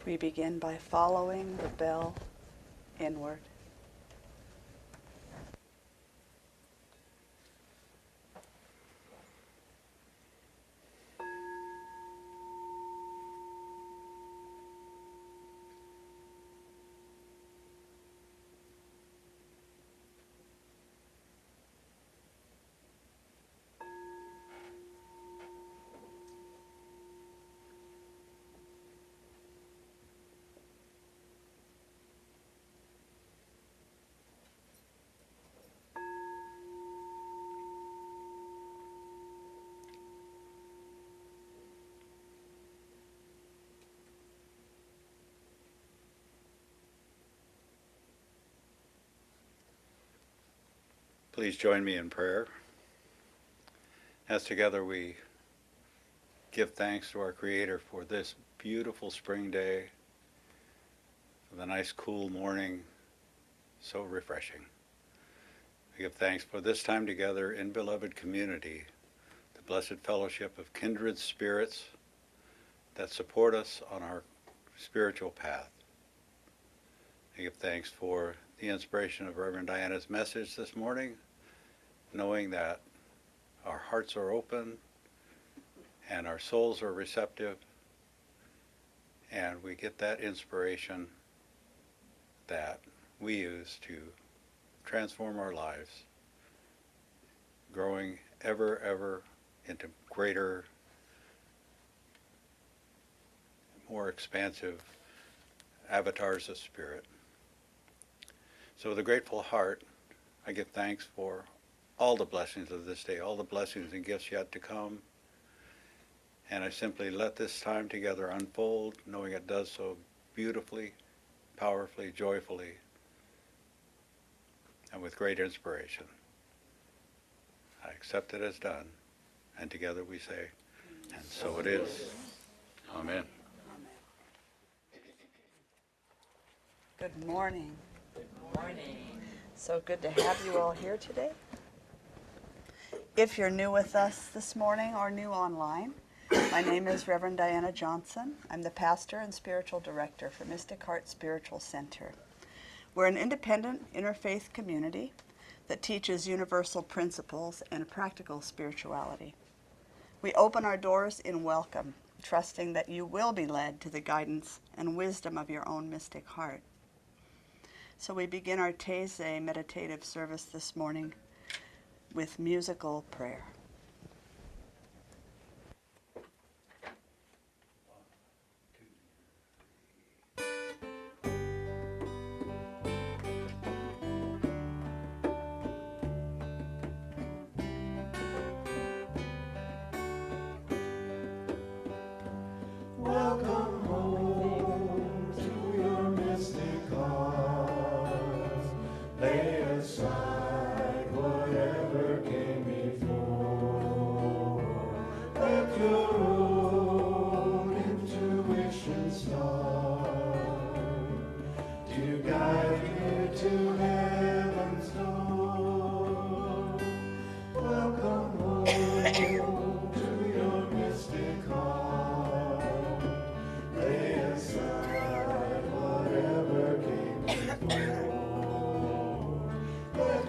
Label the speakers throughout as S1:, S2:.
S1: We begin by following the bell inward.
S2: Please join me in prayer as together we give thanks to our Creator for this beautiful spring day, for the nice cool morning, so refreshing. We give thanks for this time together in beloved community, the blessed fellowship of kindred spirits that support us on our spiritual path. We give thanks for the inspiration of Reverend Diana's message this morning, knowing that our hearts are open and our souls are receptive, and we get that inspiration that we use to transform our lives, growing ever into greater, more expansive avatars of spirit. So with a grateful heart, I give thanks for all the blessings of this day, all the blessings and gifts yet to come. And I simply let this time together unfold, knowing it does so beautifully, powerfully, joyfully, and with great inspiration. I accept it as done, and together we say, and so it is. Amen.
S1: Good morning.
S3: Good morning.
S1: So good to have you all here today. If you're new with us this morning or new online, my name is Reverend Diana Johnson. I'm the pastor and spiritual director for Mystic Heart Spiritual Center. We're an independent interfaith community that teaches universal principles and practical spirituality. We open our doors in welcome, trusting that you will be led to the guidance and wisdom of your own mystic heart. So we begin our Taizé meditative service this morning with musical prayer.
S4: Welcome home to your mystic heart. Lay aside whatever came before. Let your own intuition start to guide you to heaven's door. Welcome home to your mystic heart. Lay aside whatever came before. Let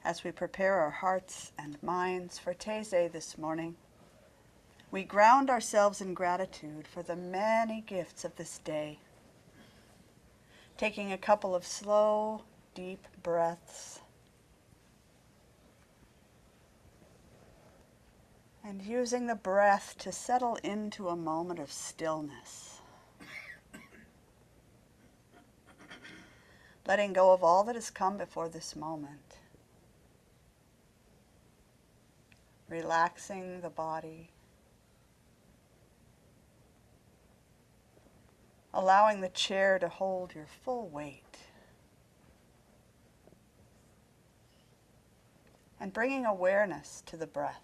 S1: As we prepare our hearts and minds for Taizé this morning, we ground ourselves in gratitude for the many gifts of this day, taking a couple of slow, deep breaths and using the breath to settle into a moment of stillness, letting go of all that has come before this moment. Relaxing the body, allowing the chair to hold your full weight, and bringing awareness to the breath.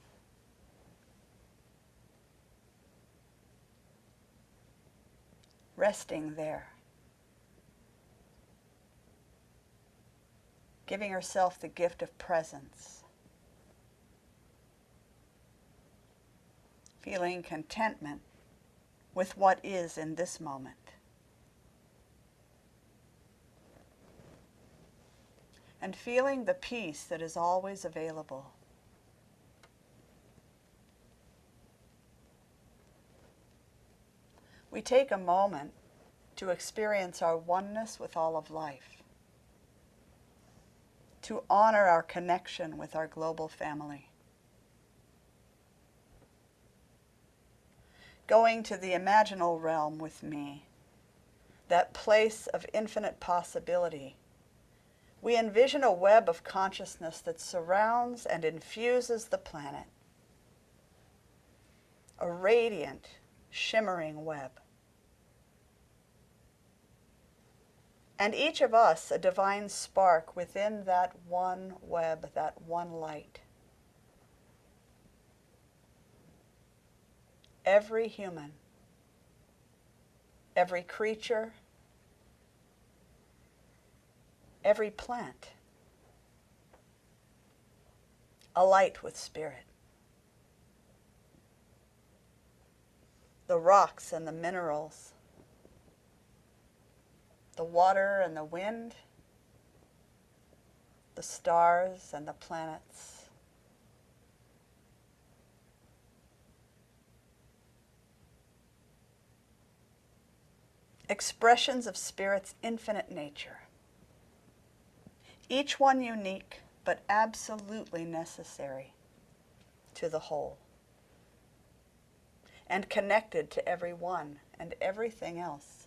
S1: Resting there, giving yourself the gift of presence, feeling contentment with what is in this moment. And feeling the peace that is always available. We take a moment to experience our oneness with all of life, to honor our connection with our global family. Going to the imaginal realm with me, that place of infinite possibility, we envision a web of consciousness that surrounds and infuses the planet. A radiant, shimmering web. And each of us a divine spark within that one web, that one light. Every human, every creature, every plant, alight with spirit. The rocks and the minerals, the water and the wind, the stars and the planets. Expressions of Spirit's infinite nature, each one unique but absolutely necessary to the whole, and connected to every one and everything else.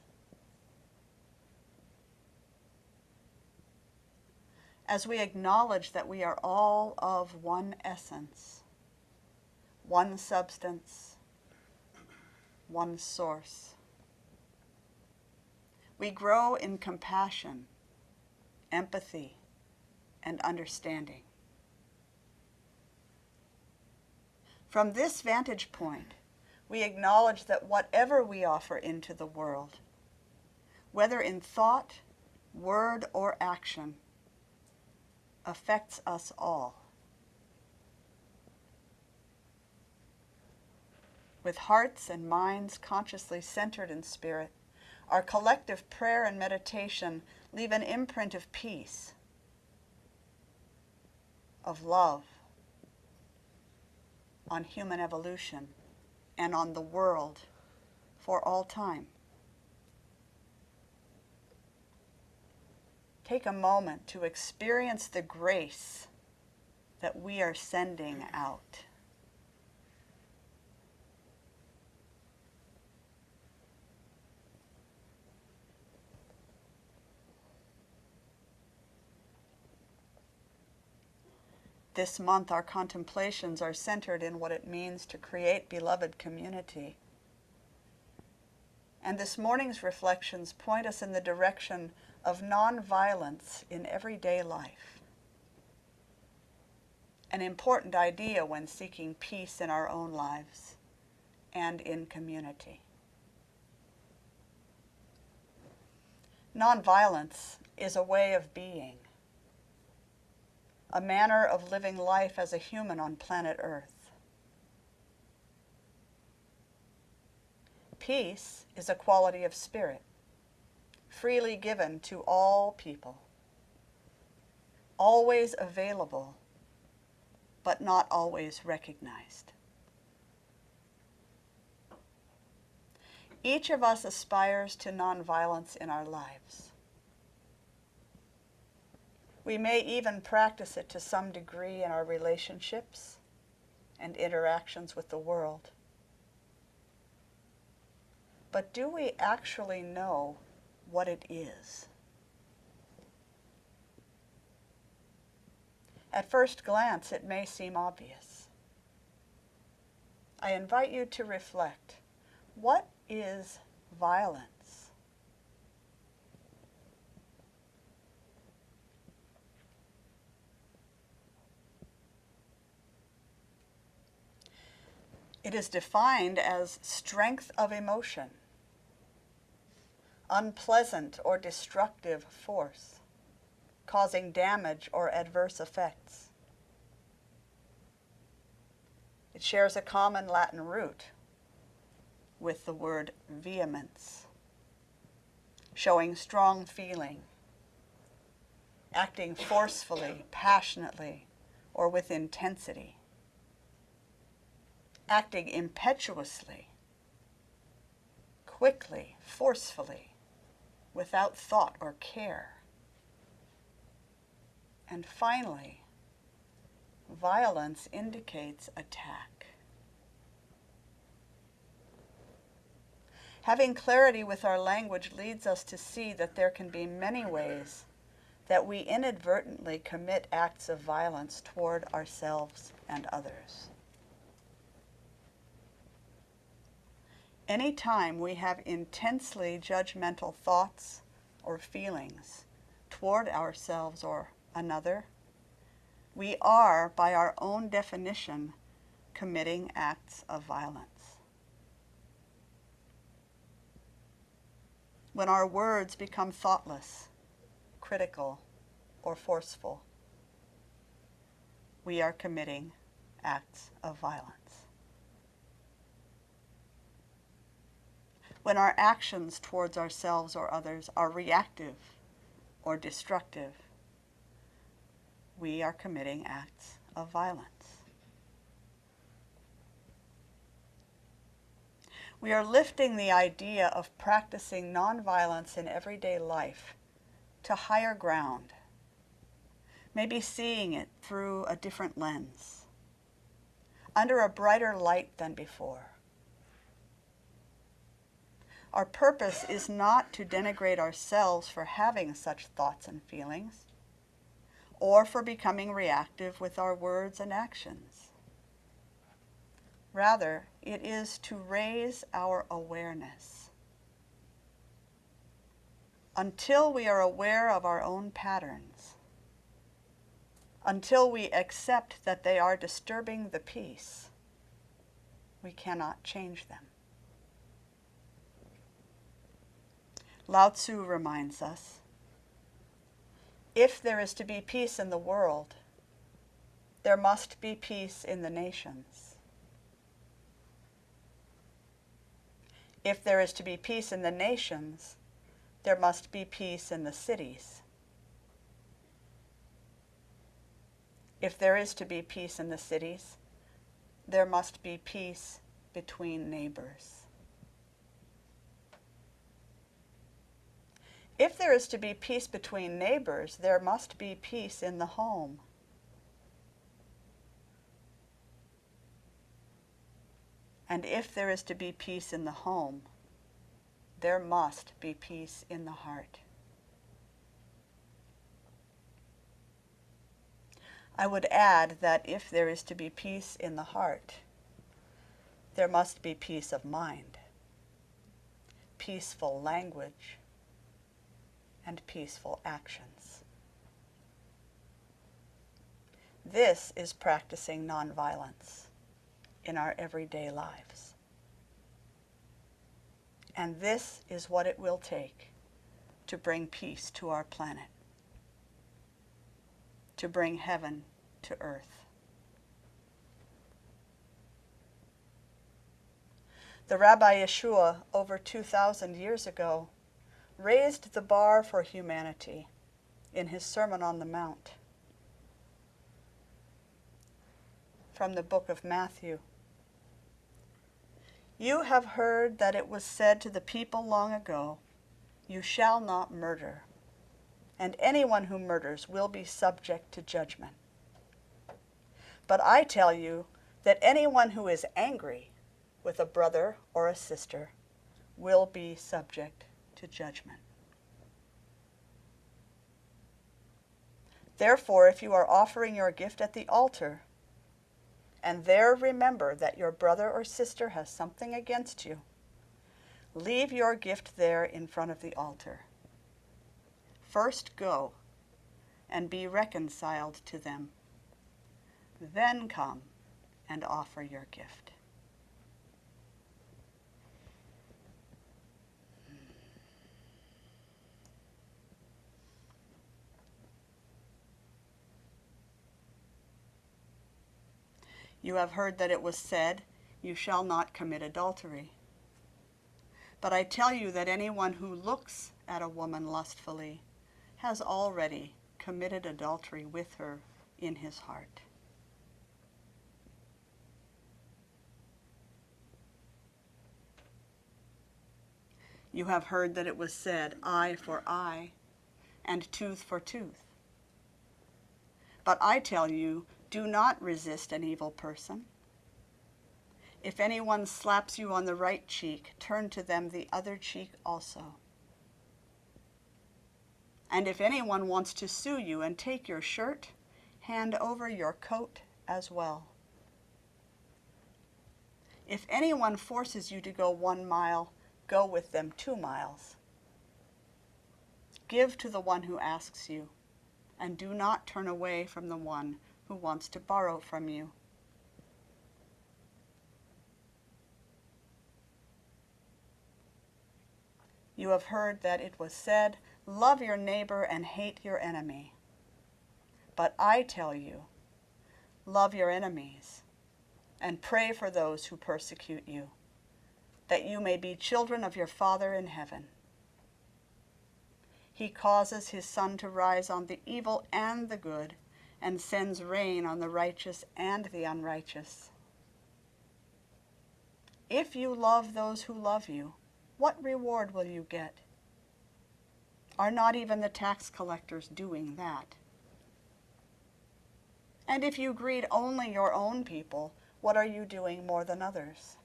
S1: As we acknowledge that we are all of one essence, one substance, one source, we grow in compassion, empathy, and understanding. From this vantage point, we acknowledge that whatever we offer into the world, whether in thought, word, or action, affects us all. With hearts and minds consciously centered in spirit, our collective prayer and meditation leave an imprint of peace, of love, on human evolution and on the world for all time. Take a moment to experience the grace that we are sending out. This month, our contemplations are centered in what it means to create beloved community. And this morning's reflections point us in the direction of nonviolence in everyday life. An important idea when seeking peace in our own lives and in community. Nonviolence is a way of being, a manner of living life as a human on planet Earth. Peace is a quality of spirit, freely given to all people, always available but not always recognized. Each of us aspires to nonviolence in our lives. We may even practice it to some degree in our relationships and interactions with the world. But do we actually know what it is? At first glance, it may seem obvious. I invite you to reflect. What is violence? It is defined as strength of emotion, unpleasant or destructive force, causing damage or adverse effects. It shares a common Latin root with the word vehemence, showing strong feeling, acting forcefully, passionately, or with intensity, acting impetuously, quickly, forcefully, without thought or care. And finally, violence indicates attack. Having clarity with our language leads us to see that there can be many ways that we inadvertently commit acts of violence toward ourselves and others. Anytime we have intensely judgmental thoughts or feelings toward ourselves or another, we are, by our own definition, committing acts of violence. When our words become thoughtless, critical, or forceful, we are committing acts of violence. When our actions towards ourselves or others are reactive or destructive, we are committing acts of violence. We are lifting the idea of practicing nonviolence in everyday life to higher ground, maybe seeing it through a different lens, under a brighter light than before. Our purpose is not to denigrate ourselves for having such thoughts and feelings, or for becoming reactive with our words and actions. Rather, it is to raise our awareness. Until we are aware of our own patterns, until we accept that they are disturbing the peace, we cannot change them. Lao Tzu reminds us, if there is to be peace in the world, there must be peace in the nations. If there is to be peace in the nations, there must be peace in the cities. If there is to be peace in the cities, there must be peace between neighbors. If there is to be peace between neighbors, there must be peace in the home. And if there is to be peace in the home, there must be peace in the heart. I would add that if there is to be peace in the heart, there must be peace of mind, peaceful language, and peaceful actions. This is practicing nonviolence in our everyday lives. And this is what it will take to bring peace to our planet, to bring heaven to earth. The Rabbi Yeshua, over 2,000 years ago, raised the bar for humanity in his Sermon on the Mount. from the book of Matthew. You have heard that it was said to the people long ago, "You shall not murder, and anyone who murders will be subject to judgment." But I tell you that anyone who is angry with a brother or a sister will be subject to judgment. Therefore, if you are offering your gift at the altar, and there remember that your brother or sister has something against you, leave your gift there in front of the altar. First go and be reconciled to them. Then come and offer your gift. You have heard that it was said, "You shall not commit adultery." But I tell you that anyone who looks at a woman lustfully has already committed adultery with her in his heart. You have heard that it was said, "Eye for eye, and tooth for tooth." But I tell you, do not resist an evil person. If anyone slaps you on the right cheek, turn to them the other cheek also. And if anyone wants to sue you and take your shirt, hand over your coat as well. If anyone forces you to go 1 mile, go with them 2 miles. Give to the one who asks you, and do not turn away from the one who wants to borrow from you. You have heard that it was said, "Love your neighbor and hate your enemy." But I tell you, love your enemies and pray for those who persecute you, that you may be children of your Father in heaven. He causes his sun to rise on the evil and the good, and sends rain on the righteous and the unrighteous. If you love those who love you, what reward will you get? Are not even the tax collectors doing that? And if you greet only your own people, what are you doing more than others?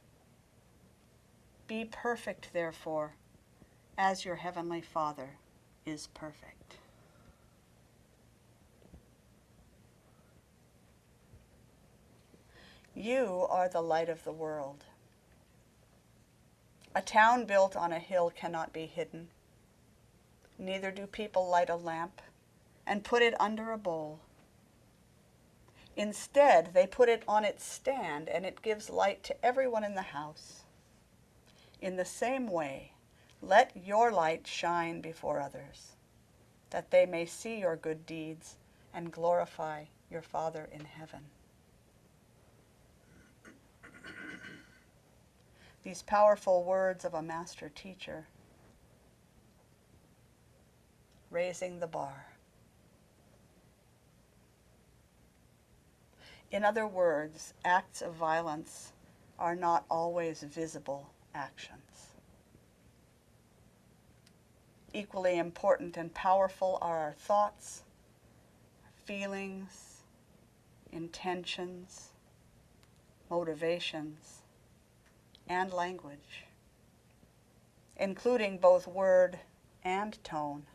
S1: Be perfect, therefore, as your heavenly Father is perfect. You are the light of the world. A town built on a hill cannot be hidden. Neither do people light a lamp and put it under a bowl. Instead, they put it on its stand, and it gives light to everyone in the house. In the same way, let your light shine before others, that they may see your good deeds and glorify your Father in heaven. These powerful words of a master teacher, raising the bar. In other words, acts of violence are not always visible actions. Equally important and powerful are our thoughts, feelings, intentions, motivations, and language, including both word and tone.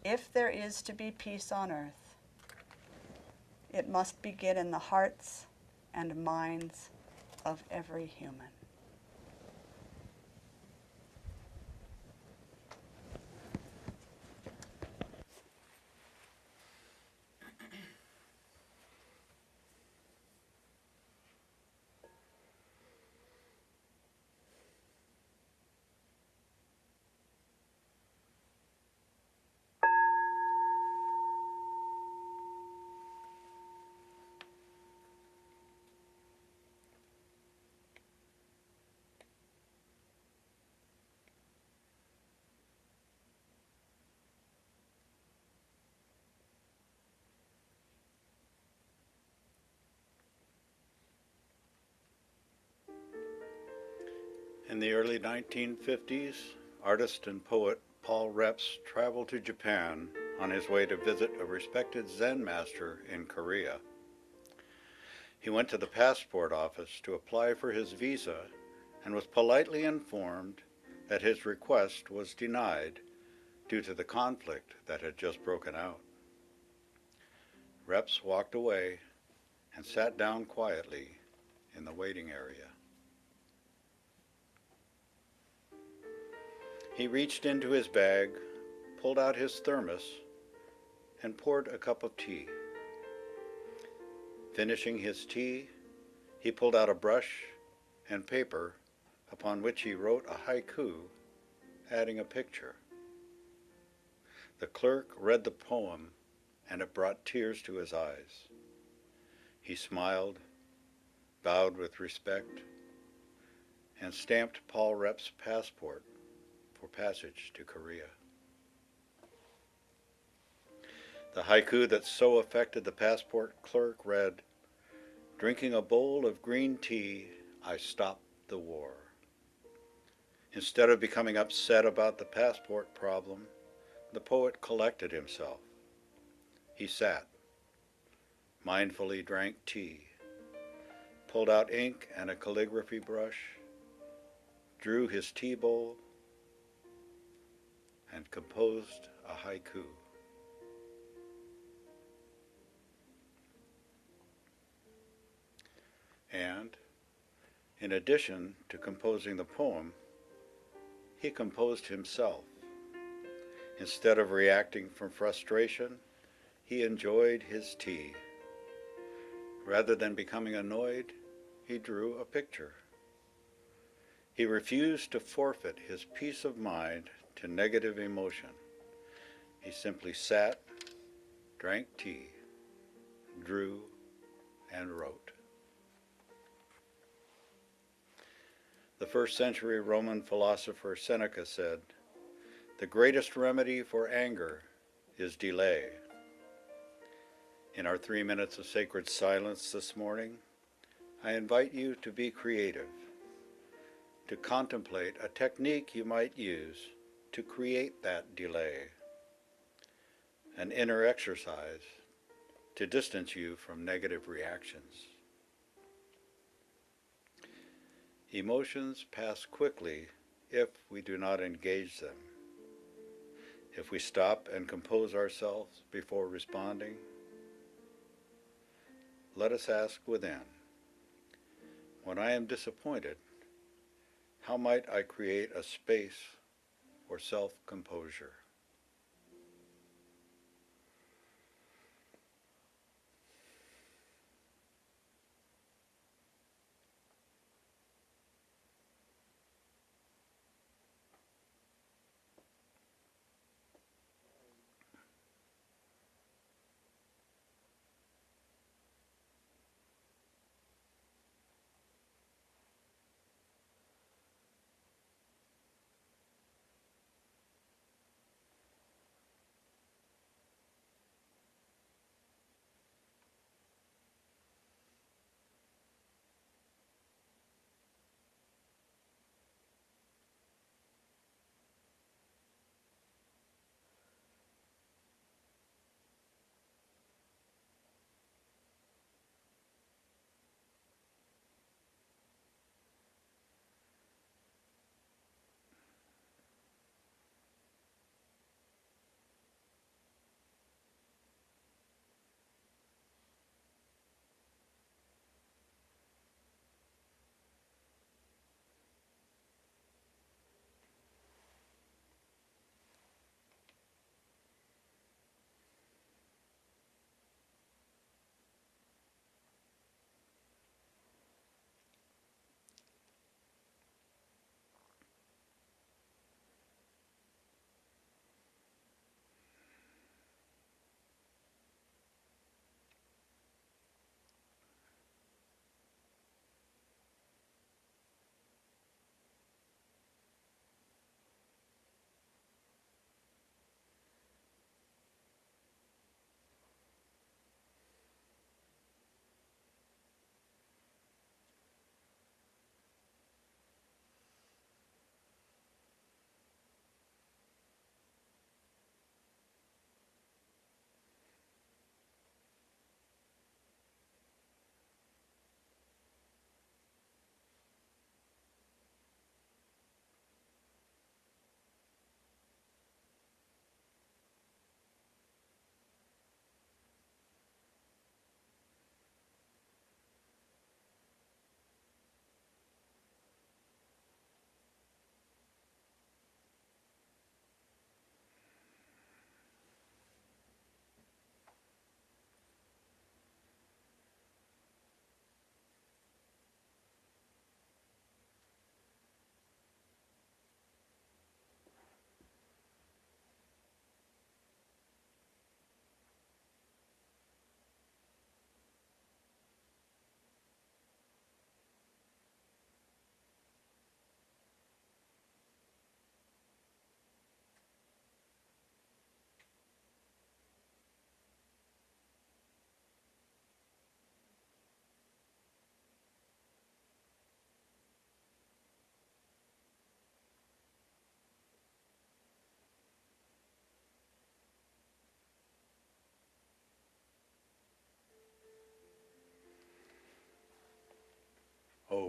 S1: If there is to be peace on earth, it must begin in the hearts and minds of every human.
S2: In the early 1950s, artist and poet Paul Reps traveled to Japan on his way to visit a respected Zen master in Korea. He went to the passport office to apply for his visa and was politely informed that his request was denied due to the conflict that had just broken out. Reps walked away and sat down quietly in the waiting area. He reached into his bag, pulled out his thermos, and poured a cup of tea. Finishing his tea, he pulled out a brush and paper upon which he wrote a haiku, adding a picture. The clerk read the poem, and it brought tears to his eyes. He smiled, bowed with respect, and stamped Paul Reps' passport for passage to Korea. The haiku that so affected the passport clerk read, "Drinking a bowl of green tea, I stopped the war." Instead of becoming upset about the passport problem, the poet collected himself. He sat, mindfully drank tea, pulled out ink and a calligraphy brush, drew his tea bowl, and composed a haiku. And, in addition to composing the poem, he composed himself. Instead of reacting from frustration, he enjoyed his tea. Rather than becoming annoyed, he drew a picture. He refused to forfeit his peace of mind to negative emotion. He simply sat, drank tea, drew, and wrote. The first-century Roman philosopher Seneca said, "The greatest remedy for anger is delay." In our 3 minutes of sacred silence this morning, I invite you to be creative, to contemplate a technique you might use to create that delay, an inner exercise to distance you from negative reactions. Emotions pass quickly if we do not engage them. If we stop and compose ourselves before responding, let us ask within, when I am disappointed, how might I create a space for self-composure?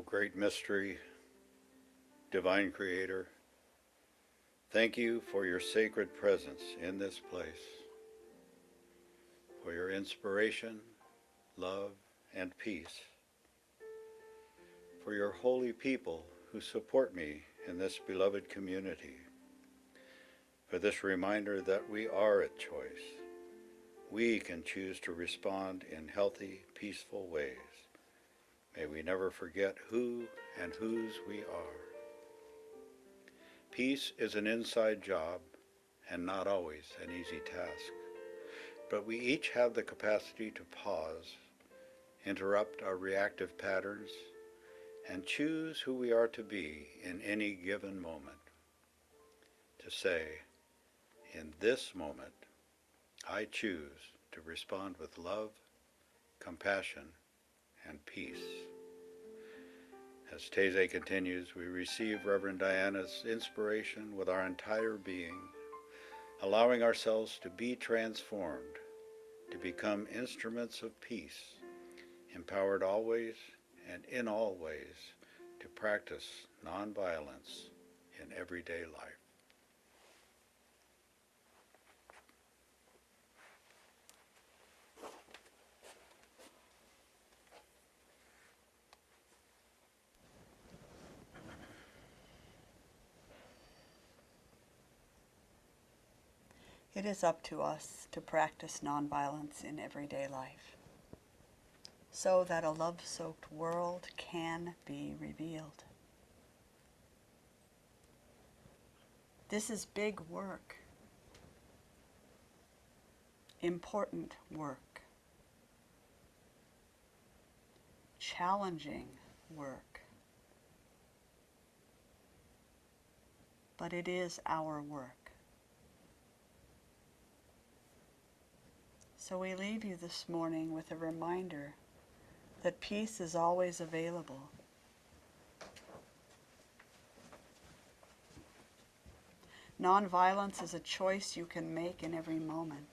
S2: great mystery, divine creator, thank you for your sacred presence in this place, for your inspiration, love, and peace, for your holy people who support me in this beloved community, for this reminder that we are at choice. We can choose to respond in healthy, peaceful ways. May we never forget who and whose we are. Peace is an inside job and not always an easy task, but we each have the capacity to pause, interrupt our reactive patterns, and choose who we are to be in any given moment. To say, in this moment, I choose to respond with love, compassion, and peace. As Taizé continues, we receive Reverend Diana's inspiration with our entire being, allowing ourselves to be transformed, to become instruments of peace, empowered always and in all ways to practice nonviolence in everyday life.
S1: It is up to us to practice nonviolence in everyday life so that a love-soaked world can be revealed. This is big work, important work, challenging work, but it is our work. So we leave you this morning with a reminder that peace is always available. Nonviolence is a choice you can make in every moment.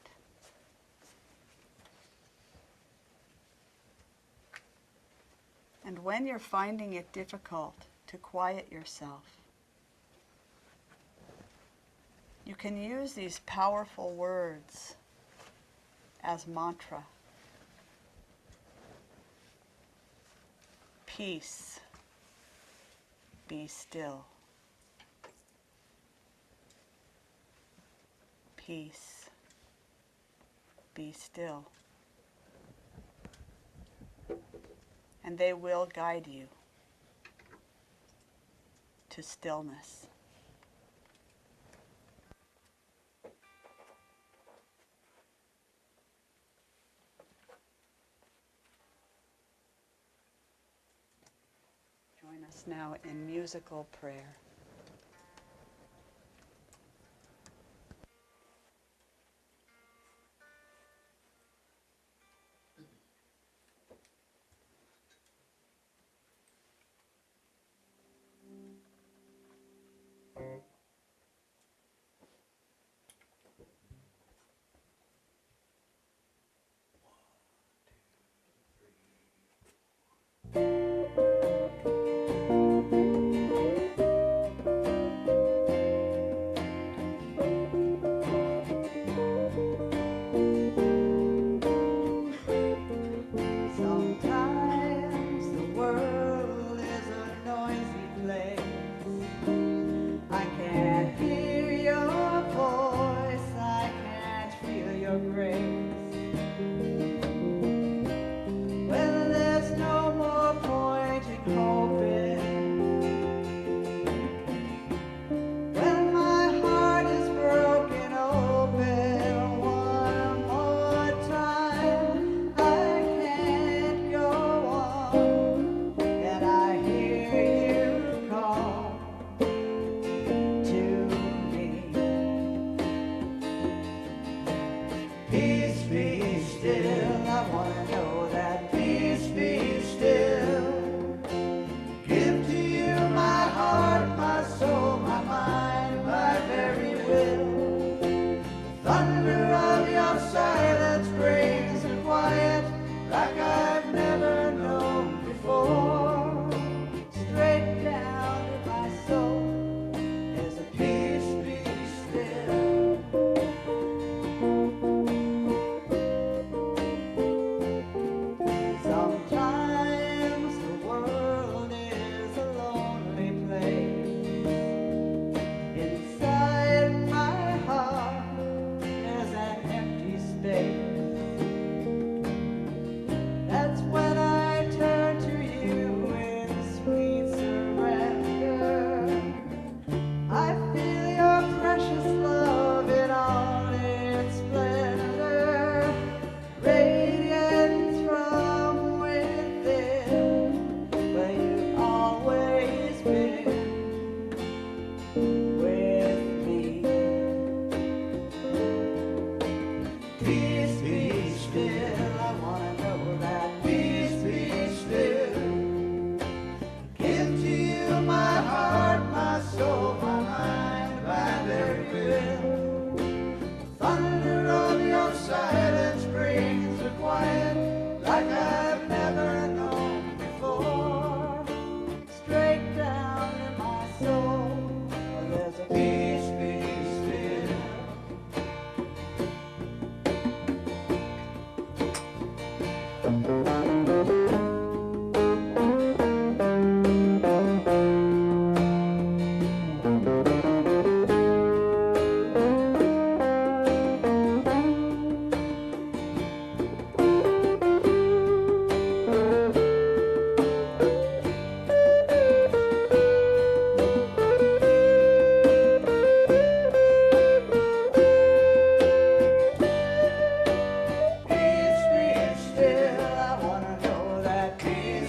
S1: And when you're finding it difficult to quiet yourself, you can use these powerful words as mantra. Peace, be still. Peace, be still. And they will guide you to stillness. Join us now in musical prayer.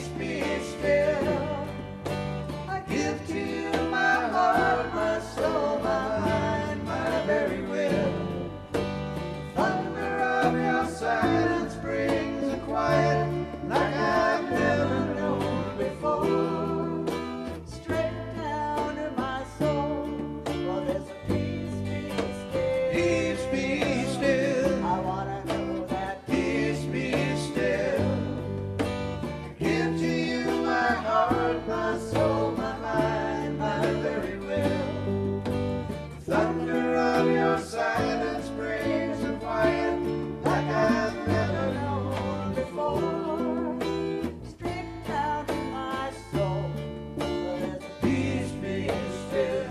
S4: peace be still. I give to you my heart, my soul, my mind, my very will. Thunder of your silence brings a quiet like I've never known before. Straight down to my soul, well, there's a peace be still. Peace be still. I wanna know that peace be still. Give to you my heart, my soul, my mind, my very will. Thunder of your silence brings a quiet like I've never known before. Straight down to my soul, well, there's a peace be still.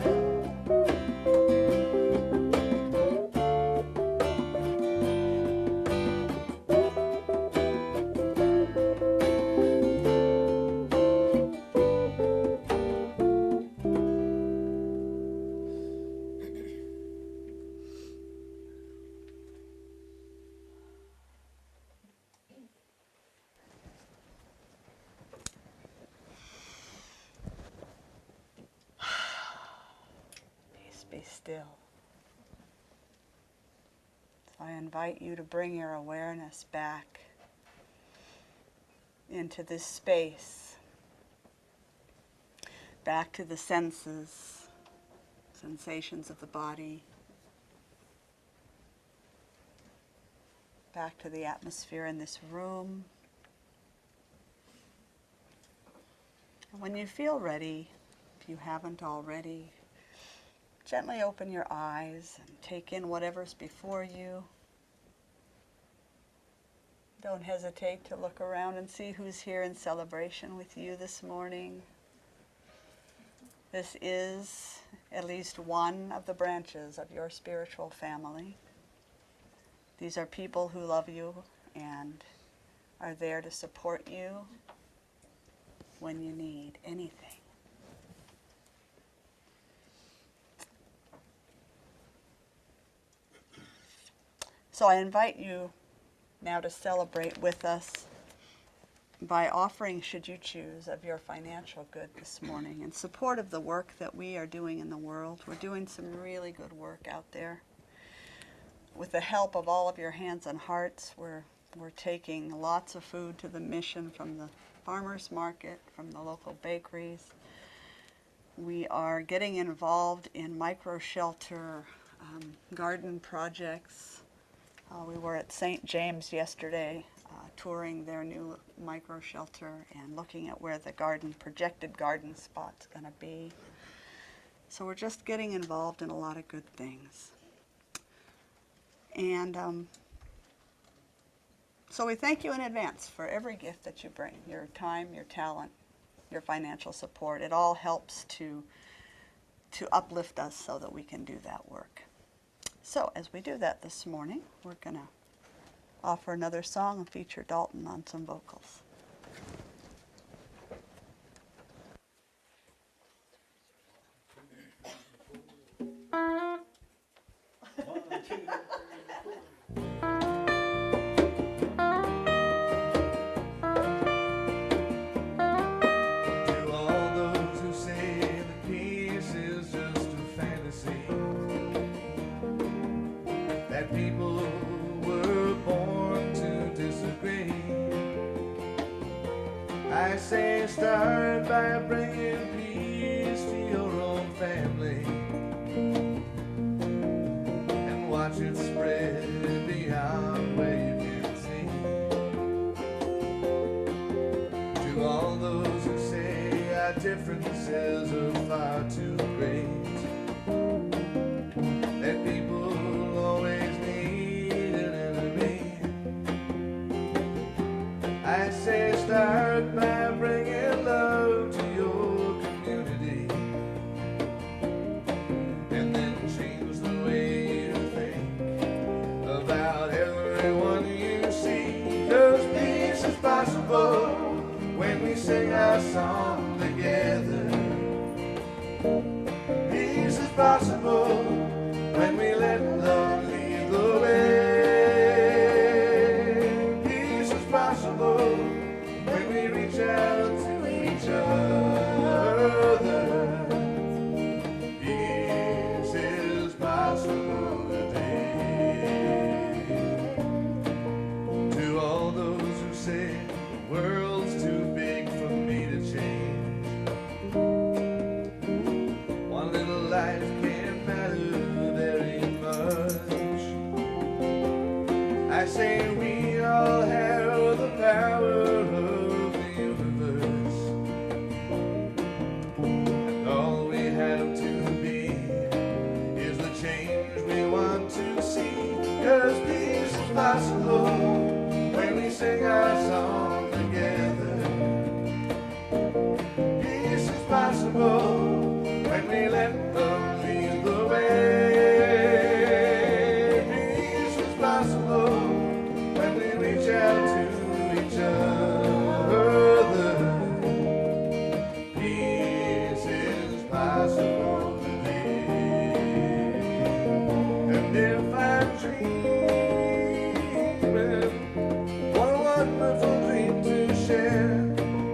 S1: Peace be still. So I invite you to bring your awareness back into this space, back to the senses, sensations of the body, back to the atmosphere in this room. And when you feel ready, if you haven't already, gently open your eyes and take in whatever's before you. Don't hesitate to look around and see who's here in celebration with you this morning. This is at least one of the branches of your spiritual family. These are people who love you and are there to support you when you need anything. So I invite you now to celebrate with us by offering, should you choose, of your financial good this morning in support of the work that we are doing in the world. We're doing some really good work out there. With the help of all of your hands and hearts, we're taking lots of food to the mission from the farmers market, from the local bakeries. We are getting involved in micro-shelter garden projects. We were at St. James yesterday touring their new micro-shelter and looking at where the projected garden spot's going to be. So we're just getting involved in a lot of good things. And so we thank you in advance for every gift that you bring, your time, your talent, your financial support. It all helps to uplift us so that we can do that work. So as we do that this morning, we're going to offer another song and feature Dalton on some vocals.
S4: To all those who say that peace is just a fantasy, that people were born to disagree, I say start by bringing peace to your own family and watch it spread beyond where you can see. To all those who say our differences are far too great, that people always need an enemy, I say start by bringing love to your community, and then change the way you think about everyone you see. 'Cause peace is possible when we sing our song together. Peace is possible when we let love lead the way. Peace is possible when we reach out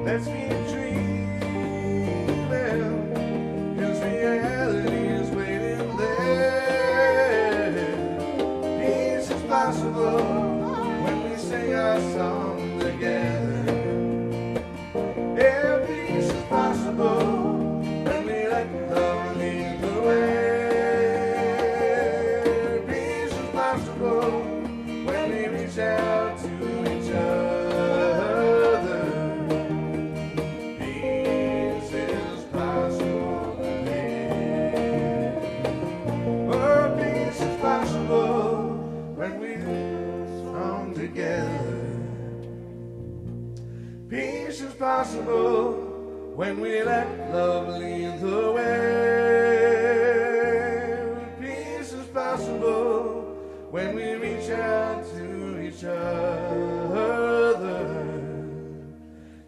S4: Let's keep dreaming, 'cause reality is waiting there. Peace is possible when we sing our song together. Yeah, peace is possible when we let love lead the way. Peace is possible when we reach out to each other. Peace is possible today. Oh, peace is possible when we come together. Peace is possible when we let love lead the way. Peace is possible when we reach out to each other.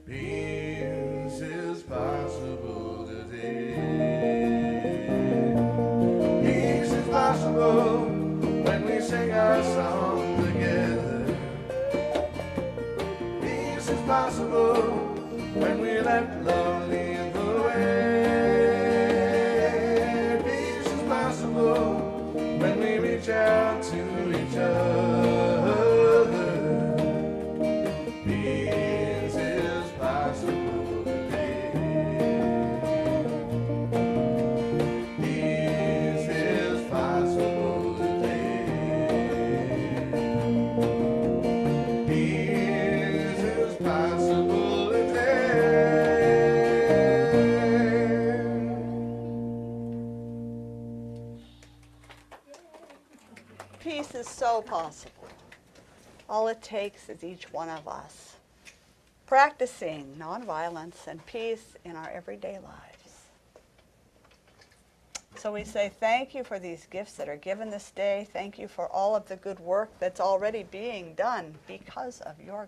S4: Peace is possible today. Peace is possible when we sing our song together. Peace is possible when we let love lead the way. Peace is possible when we reach out to each other. Peace is possible today. Peace is possible today. Peace is possible today.
S1: Peace is so possible. All it takes is each one of us practicing nonviolence and peace in our everyday lives. So we say thank you for these gifts that are given this day. Thank you for all of the good work that's already being done because of your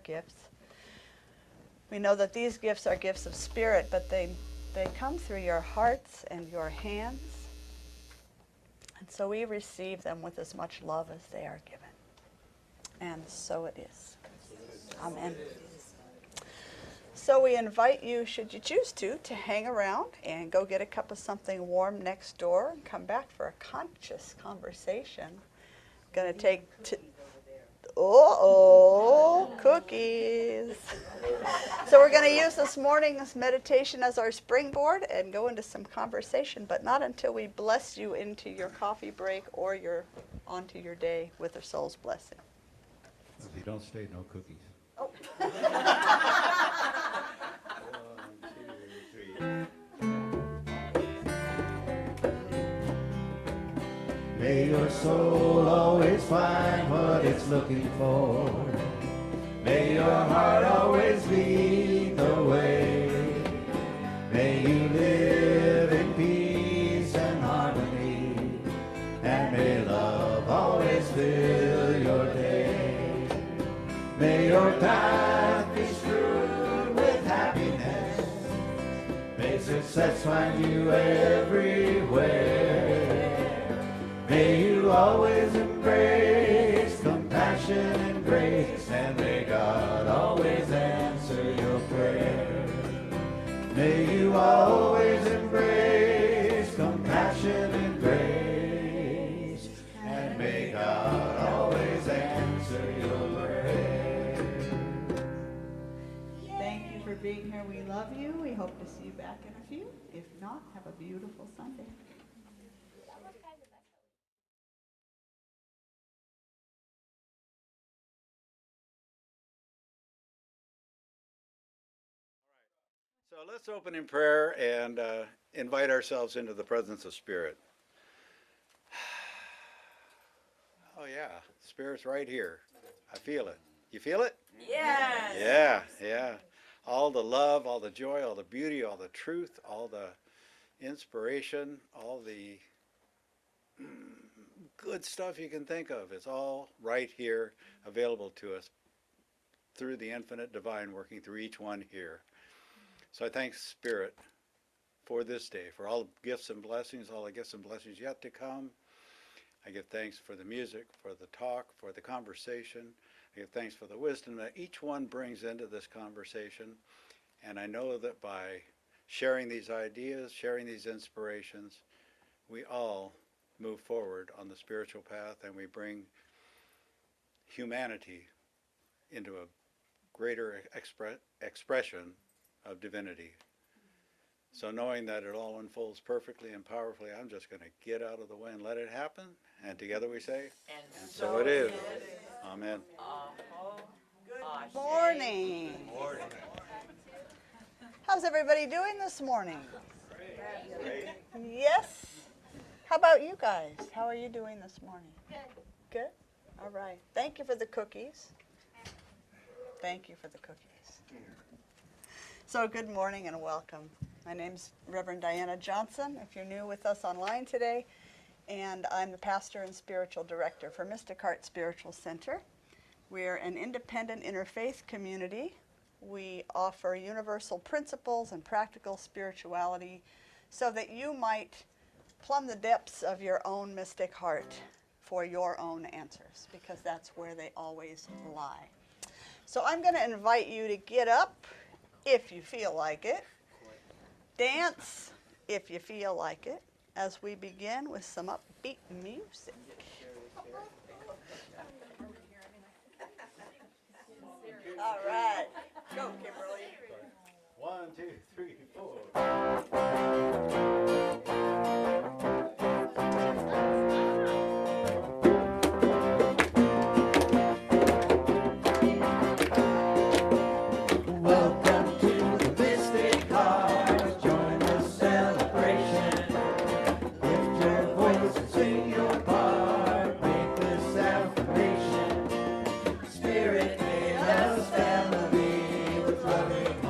S1: gifts. We know that these gifts are gifts of spirit, but they come through your hearts and your hands. And so we receive them with as much love as they are given. And so it is. Amen. So we invite you, should you choose to hang around and go get a cup of something warm next door and come back for a conscious conversation. Going to take, cookies. So we're going to use this morning's meditation as our springboard and go into some conversation, but not until we bless you into your coffee break or onto your day with the soul's blessing.
S2: If you don't stay, no cookies.
S1: Oh.
S2: 1, 2, 3.
S4: May your soul always find what it's looking for. May your heart always lead the way. May you live in peace and harmony. And may love always fill your day. May your path be strewn with happiness. May success find you everywhere. May you always embrace compassion and grace, and may God always answer your prayer. May you always embrace compassion and grace, and may God always answer your prayer.
S1: Thank you for being here. We love you. We hope to see you back in a few. If not, have a beautiful Sunday.
S2: So let's open in prayer and invite ourselves into the presence of Spirit. Oh yeah, Spirit's right here. I feel it. You feel it?
S3: Yes.
S2: Yeah. All the love, all the joy, all the beauty, all the truth, all the inspiration, all the good stuff you can think of. It's all right here, available to us through the infinite divine working through each one here. So I thank Spirit for this day, for all the gifts and blessings, all the gifts and blessings yet to come. I give thanks for the music, for the talk, for the conversation. I give thanks for the wisdom that each one brings into this conversation. And I know that by sharing these ideas, sharing these inspirations, we all move forward on the spiritual path, and we bring humanity into a greater expression of divinity. So knowing that it all unfolds perfectly and powerfully, I'm just going to get out of the way and let it happen. And together we say, and so it is. Amen.
S1: Good morning. How's everybody doing this morning? Yes? How about you guys? How are you doing this morning? Good. All right. Thank you for the cookies. Thank you for the cookies. So good morning and welcome. My name's Reverend Diana Johnson, if you're new with us online today, and I'm the pastor and spiritual director for Mystic Heart Spiritual Center. We're an independent interfaith community. We offer universal principles and practical spirituality so that you might plumb the depths of your own mystic heart for your own answers, because that's where they always lie. So I'm going to invite you to get up if you feel like it. Dance if you feel like it, as we begin with some upbeat music. All right. Go, Kimberly.
S2: 1, 2, 3, 4.
S4: Welcome to the Mystic Heart. Join the celebration. Lift your voice and sing your part. Make this affirmation. Spirit made us family with loving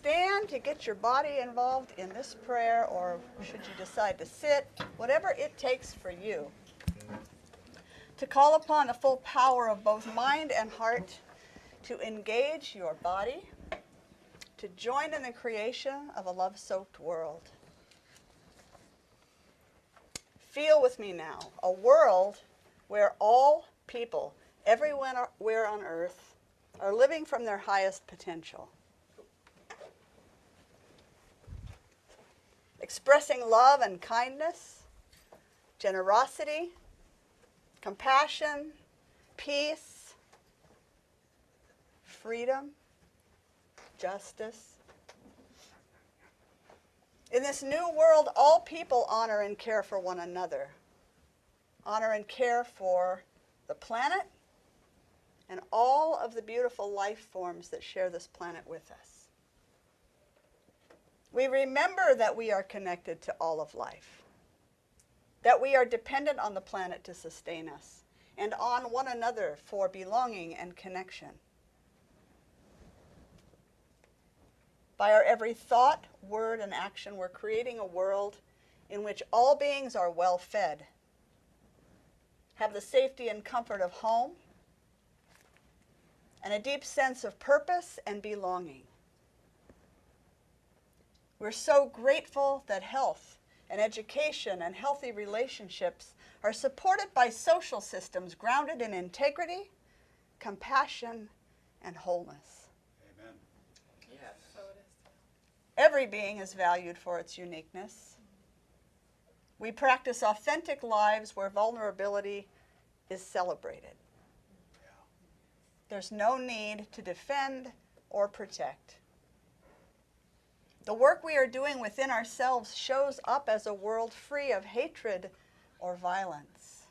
S1: stand to get your body involved in this prayer, or should you decide to sit, whatever it takes for you, to call upon the full power of both mind and heart to engage your body, to join in the creation of a love-soaked world. Feel with me now, a world where all people, everywhere on earth, are living from their highest potential. Expressing love and kindness, generosity, compassion, peace, freedom, justice. In this new world, all people honor and care for one another. Honor and care for the planet and all of the beautiful life forms that share this planet with us. We remember that we are connected to all of life, that we are dependent on the planet to sustain us, and on one another for belonging and connection. By our every thought, word, and action, we're creating a world in which all beings are well fed, have the safety and comfort of home, and a deep sense of purpose and belonging. We're so grateful that health and education and healthy relationships are supported by social systems grounded in integrity, compassion, and wholeness.
S2: Amen.
S3: Yes.
S1: Every being is valued for its uniqueness. We practice authentic lives where vulnerability is celebrated. There's no need to defend or protect. The work we are doing within ourselves shows up as a world free of hatred or violence.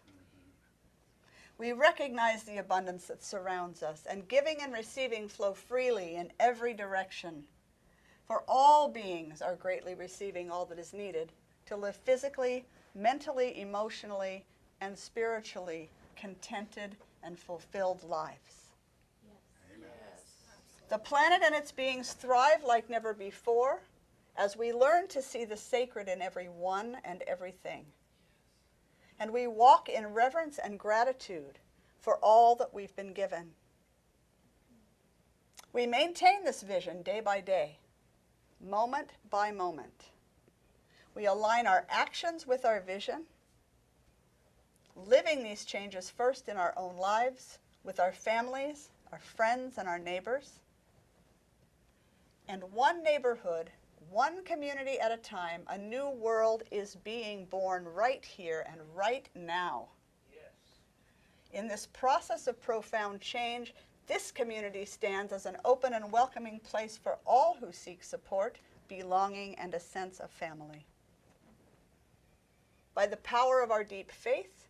S1: We recognize the abundance that surrounds us, and giving and receiving flow freely in every direction. For all beings are greatly receiving all that is needed to live physically, mentally, emotionally, and spiritually contented and fulfilled lives. The planet and its beings thrive like never before as we learn to see the sacred in every one and everything. And we walk in reverence and gratitude for all that we've been given. We maintain this vision day by day, moment by moment. We align our actions with our vision, living these changes first in our own lives, with our families, our friends, and our neighbors. And one neighborhood, one community at a time, a new world is being born right here and right now.
S3: Yes.
S1: In this process of profound change, this community stands as an open and welcoming place for all who seek support, belonging, and a sense of family. By the power of our deep faith,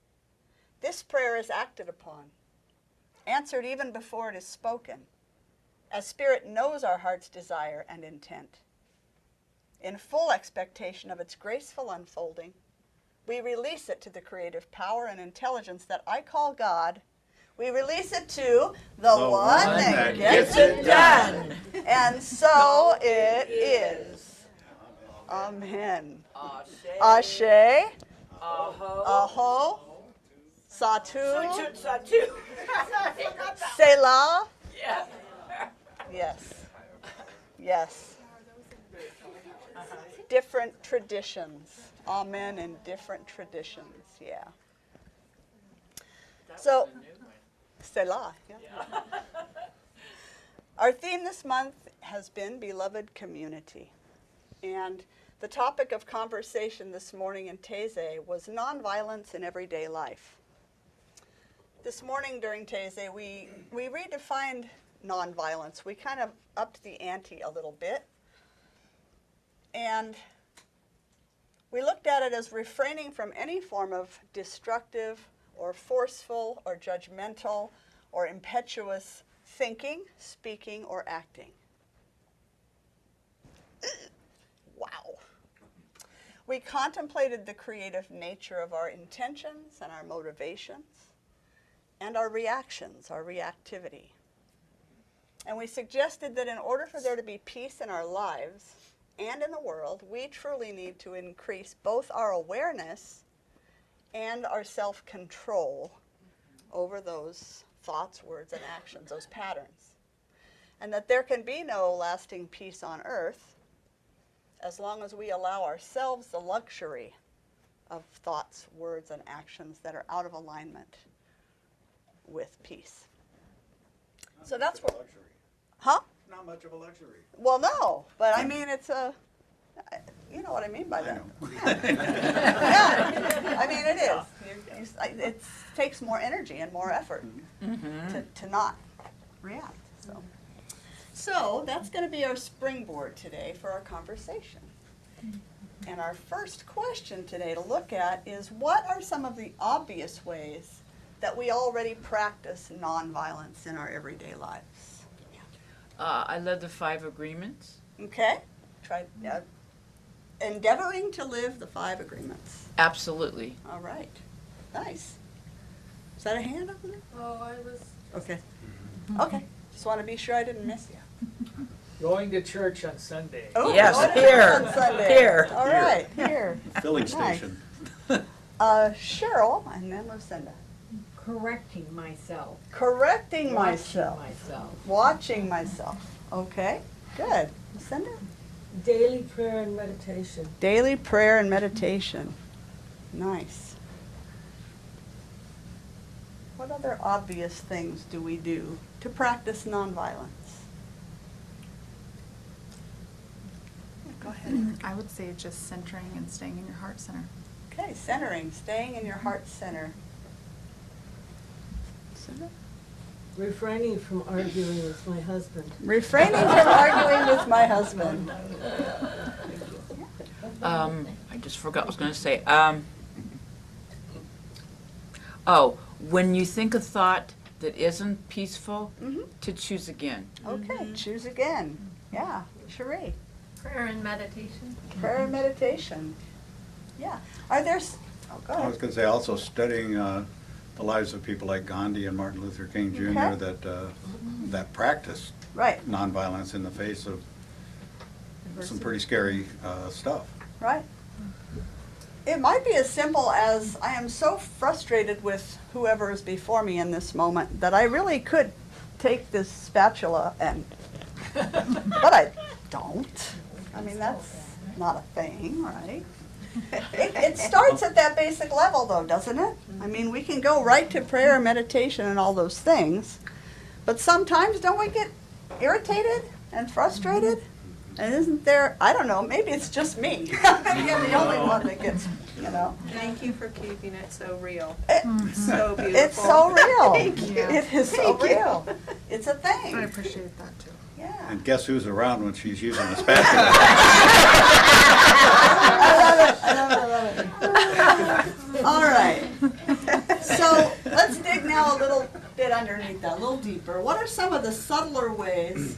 S1: this prayer is acted upon, answered even before it is spoken, as Spirit knows our heart's desire and intent. In full expectation of its graceful unfolding, we release it to the creative power and intelligence that I call God. We release it to the one that gets it done. And so it is. Amen.
S3: Ashe.
S1: Ashe,
S3: Aho.
S1: Aho, Satu,
S3: Satu. Satu.
S1: Selah.
S3: Yeah.
S1: Yes. Yes. Different traditions. Amen in different traditions. Yeah. So, Selah. Yeah. Our theme this month has been Beloved Community. And the topic of conversation this morning in Taizé was nonviolence in everyday life. This morning during Taizé, we redefined nonviolence. We kind of upped the ante a little bit. And we looked at it as refraining from any form of destructive or forceful or judgmental or impetuous thinking, speaking, or acting. Wow. We contemplated the creative nature of our intentions and our motivations and our reactions, our reactivity. And we suggested that in order for there to be peace in our lives and in the world, we truly need to increase both our awareness and our self-control over those thoughts, words, and actions, those patterns. And that there can be no lasting peace on earth as long as we allow ourselves the luxury of thoughts, words, and actions that are out of alignment with peace. So that's what, huh?
S2: Not much of a luxury.
S1: Well, no, but I mean, it's a, you know what I mean by that. Yeah, I mean, it is. It takes more energy and more effort to not react. So that's going to be our springboard today for our conversation. And our first question today to look at is, what are some of the obvious ways that we already practice nonviolence in our everyday lives?
S3: I love the 5 agreements.
S1: Okay? Try endeavoring to live the 5 agreements.
S3: Absolutely.
S1: All right. Nice. Is that a hand over there?
S5: Oh, I was.
S1: Okay. Okay. Just want to be sure I didn't miss you.
S6: Going to church on Sunday.
S1: Oh,
S3: Yes,
S1: going to
S3: here.
S1: church on Sunday.
S3: Here.
S1: All right, here.
S2: Filling
S1: Nice.
S2: station.
S1: Cheryl, and then Lucinda.
S5: Correcting myself.
S1: Correcting
S5: Watching
S1: myself.
S5: myself.
S1: Watching myself. Okay, good. Lucinda?
S7: Daily prayer and meditation.
S1: Daily prayer and meditation. Nice. What other obvious things do we do to practice nonviolence? Go ahead.
S8: I would say just centering and staying in your heart center.
S1: Okay, centering, staying in your heart center. Lucinda?
S7: Refraining from arguing with my husband.
S1: Refraining from arguing with my husband.
S3: I just forgot what I was going to say. When you think a thought that isn't peaceful, to choose again.
S1: Okay, choose again. Yeah, Cherie.
S5: Prayer and meditation.
S1: Prayer and meditation. Yeah. Are there, go
S2: I was
S1: ahead.
S2: going to say, also studying the lives of people like Gandhi and Martin Luther King Jr.
S1: Okay.
S2: that practiced
S1: Right,
S2: nonviolence in the face of some pretty scary stuff.
S1: right. It might be as simple as, I am so frustrated with whoever is before me in this moment that I really could take this spatula and, but I don't. I mean, that's not a thing, right? It starts at that basic level though, doesn't it? I mean, we can go right to prayer and meditation and all those things, but sometimes don't we get irritated and frustrated? And isn't there, I don't know, maybe it's just me. Maybe I'm the only one that gets, you know.
S5: Thank you for keeping it so real.
S1: So
S5: beautiful.
S1: It's so real.
S8: you.
S1: It is so real. It's a
S8: I
S1: thing.
S8: appreciate that too.
S1: Yeah.
S2: And guess who's around when she's using the spatula?
S1: I love it. All right. So let's dig now a little bit underneath that, a little deeper. What are some of the subtler ways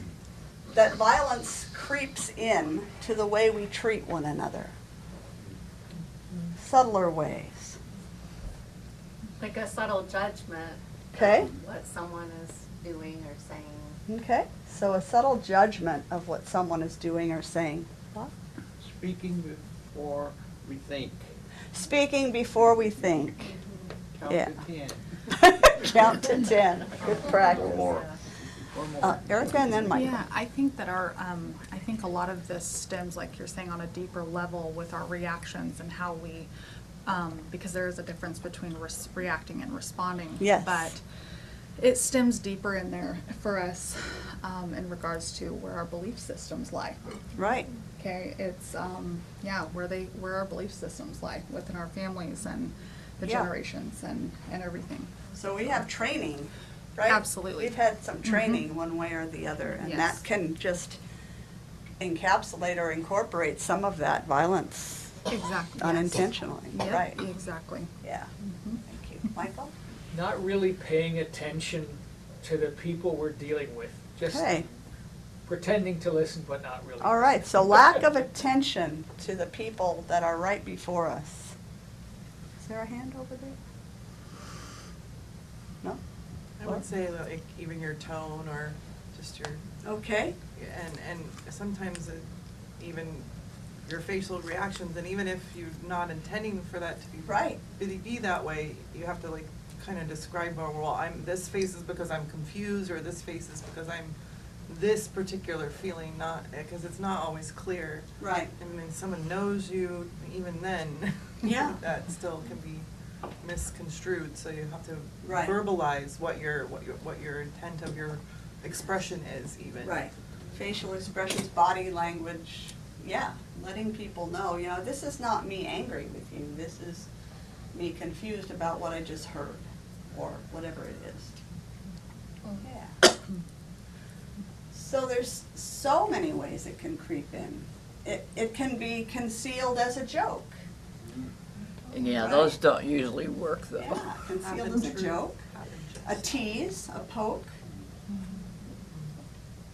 S1: that violence creeps in to the way we treat one another? Subtler ways.
S9: Like a subtle judgment
S1: Okay?
S9: of what someone is doing or saying.
S1: Okay. So a subtle judgment of what someone is doing or saying.
S6: Speaking before we think.
S1: Speaking before we think.
S6: Count
S1: Yeah.
S6: to 10.
S1: Count to 10. Good practice.
S6: Or more.
S1: Erica and then Michael.
S8: Yeah, I think that I think a lot of this stems, like you're saying, on a deeper level with our reactions and how we, because there is a difference between reacting and responding.
S1: Yes.
S8: But it stems deeper in there for us in regards to where our belief systems lie.
S1: Right.
S8: Okay, it's where our belief systems lie within our families and the
S1: Yeah.
S8: generations and everything.
S1: So we have training, right?
S8: Absolutely.
S1: We've had some training one way or the other, and
S8: Yes.
S1: that can just encapsulate or incorporate some of that violence
S8: Exactly.
S1: unintentionally.
S8: Yep,
S1: Right.
S8: exactly.
S1: Yeah. Thank you. Michael?
S6: Not really paying attention to the people we're dealing with. Just
S1: Okay.
S6: pretending to listen, but not really.
S1: All right. So lack of attention to the people that are right before us. Is there a hand over there? No?
S10: I would say like even your tone or just your,
S1: Okay,
S10: and sometimes even your facial reactions, and even if you're not intending for that to be
S1: right,
S10: really be that way, you have to like kind of describe, oh, well, this face is because I'm confused, or this face is because I'm this particular feeling, not, because it's not always clear.
S1: right.
S10: And when someone knows you, even then,
S1: Yeah.
S10: that still can be misconstrued, so you have to
S1: Right.
S10: verbalize what your intent of your expression is even.
S1: Right. Facial expressions, body language, yeah, letting people know, you know, this is not me angry with you, this is me confused about what I just heard, or whatever it is. Yeah. So there's so many ways it can creep in. It can be concealed as a joke.
S3: Yeah,
S1: Right.
S3: those don't usually work though.
S1: Yeah, concealed as a joke, a tease, a poke,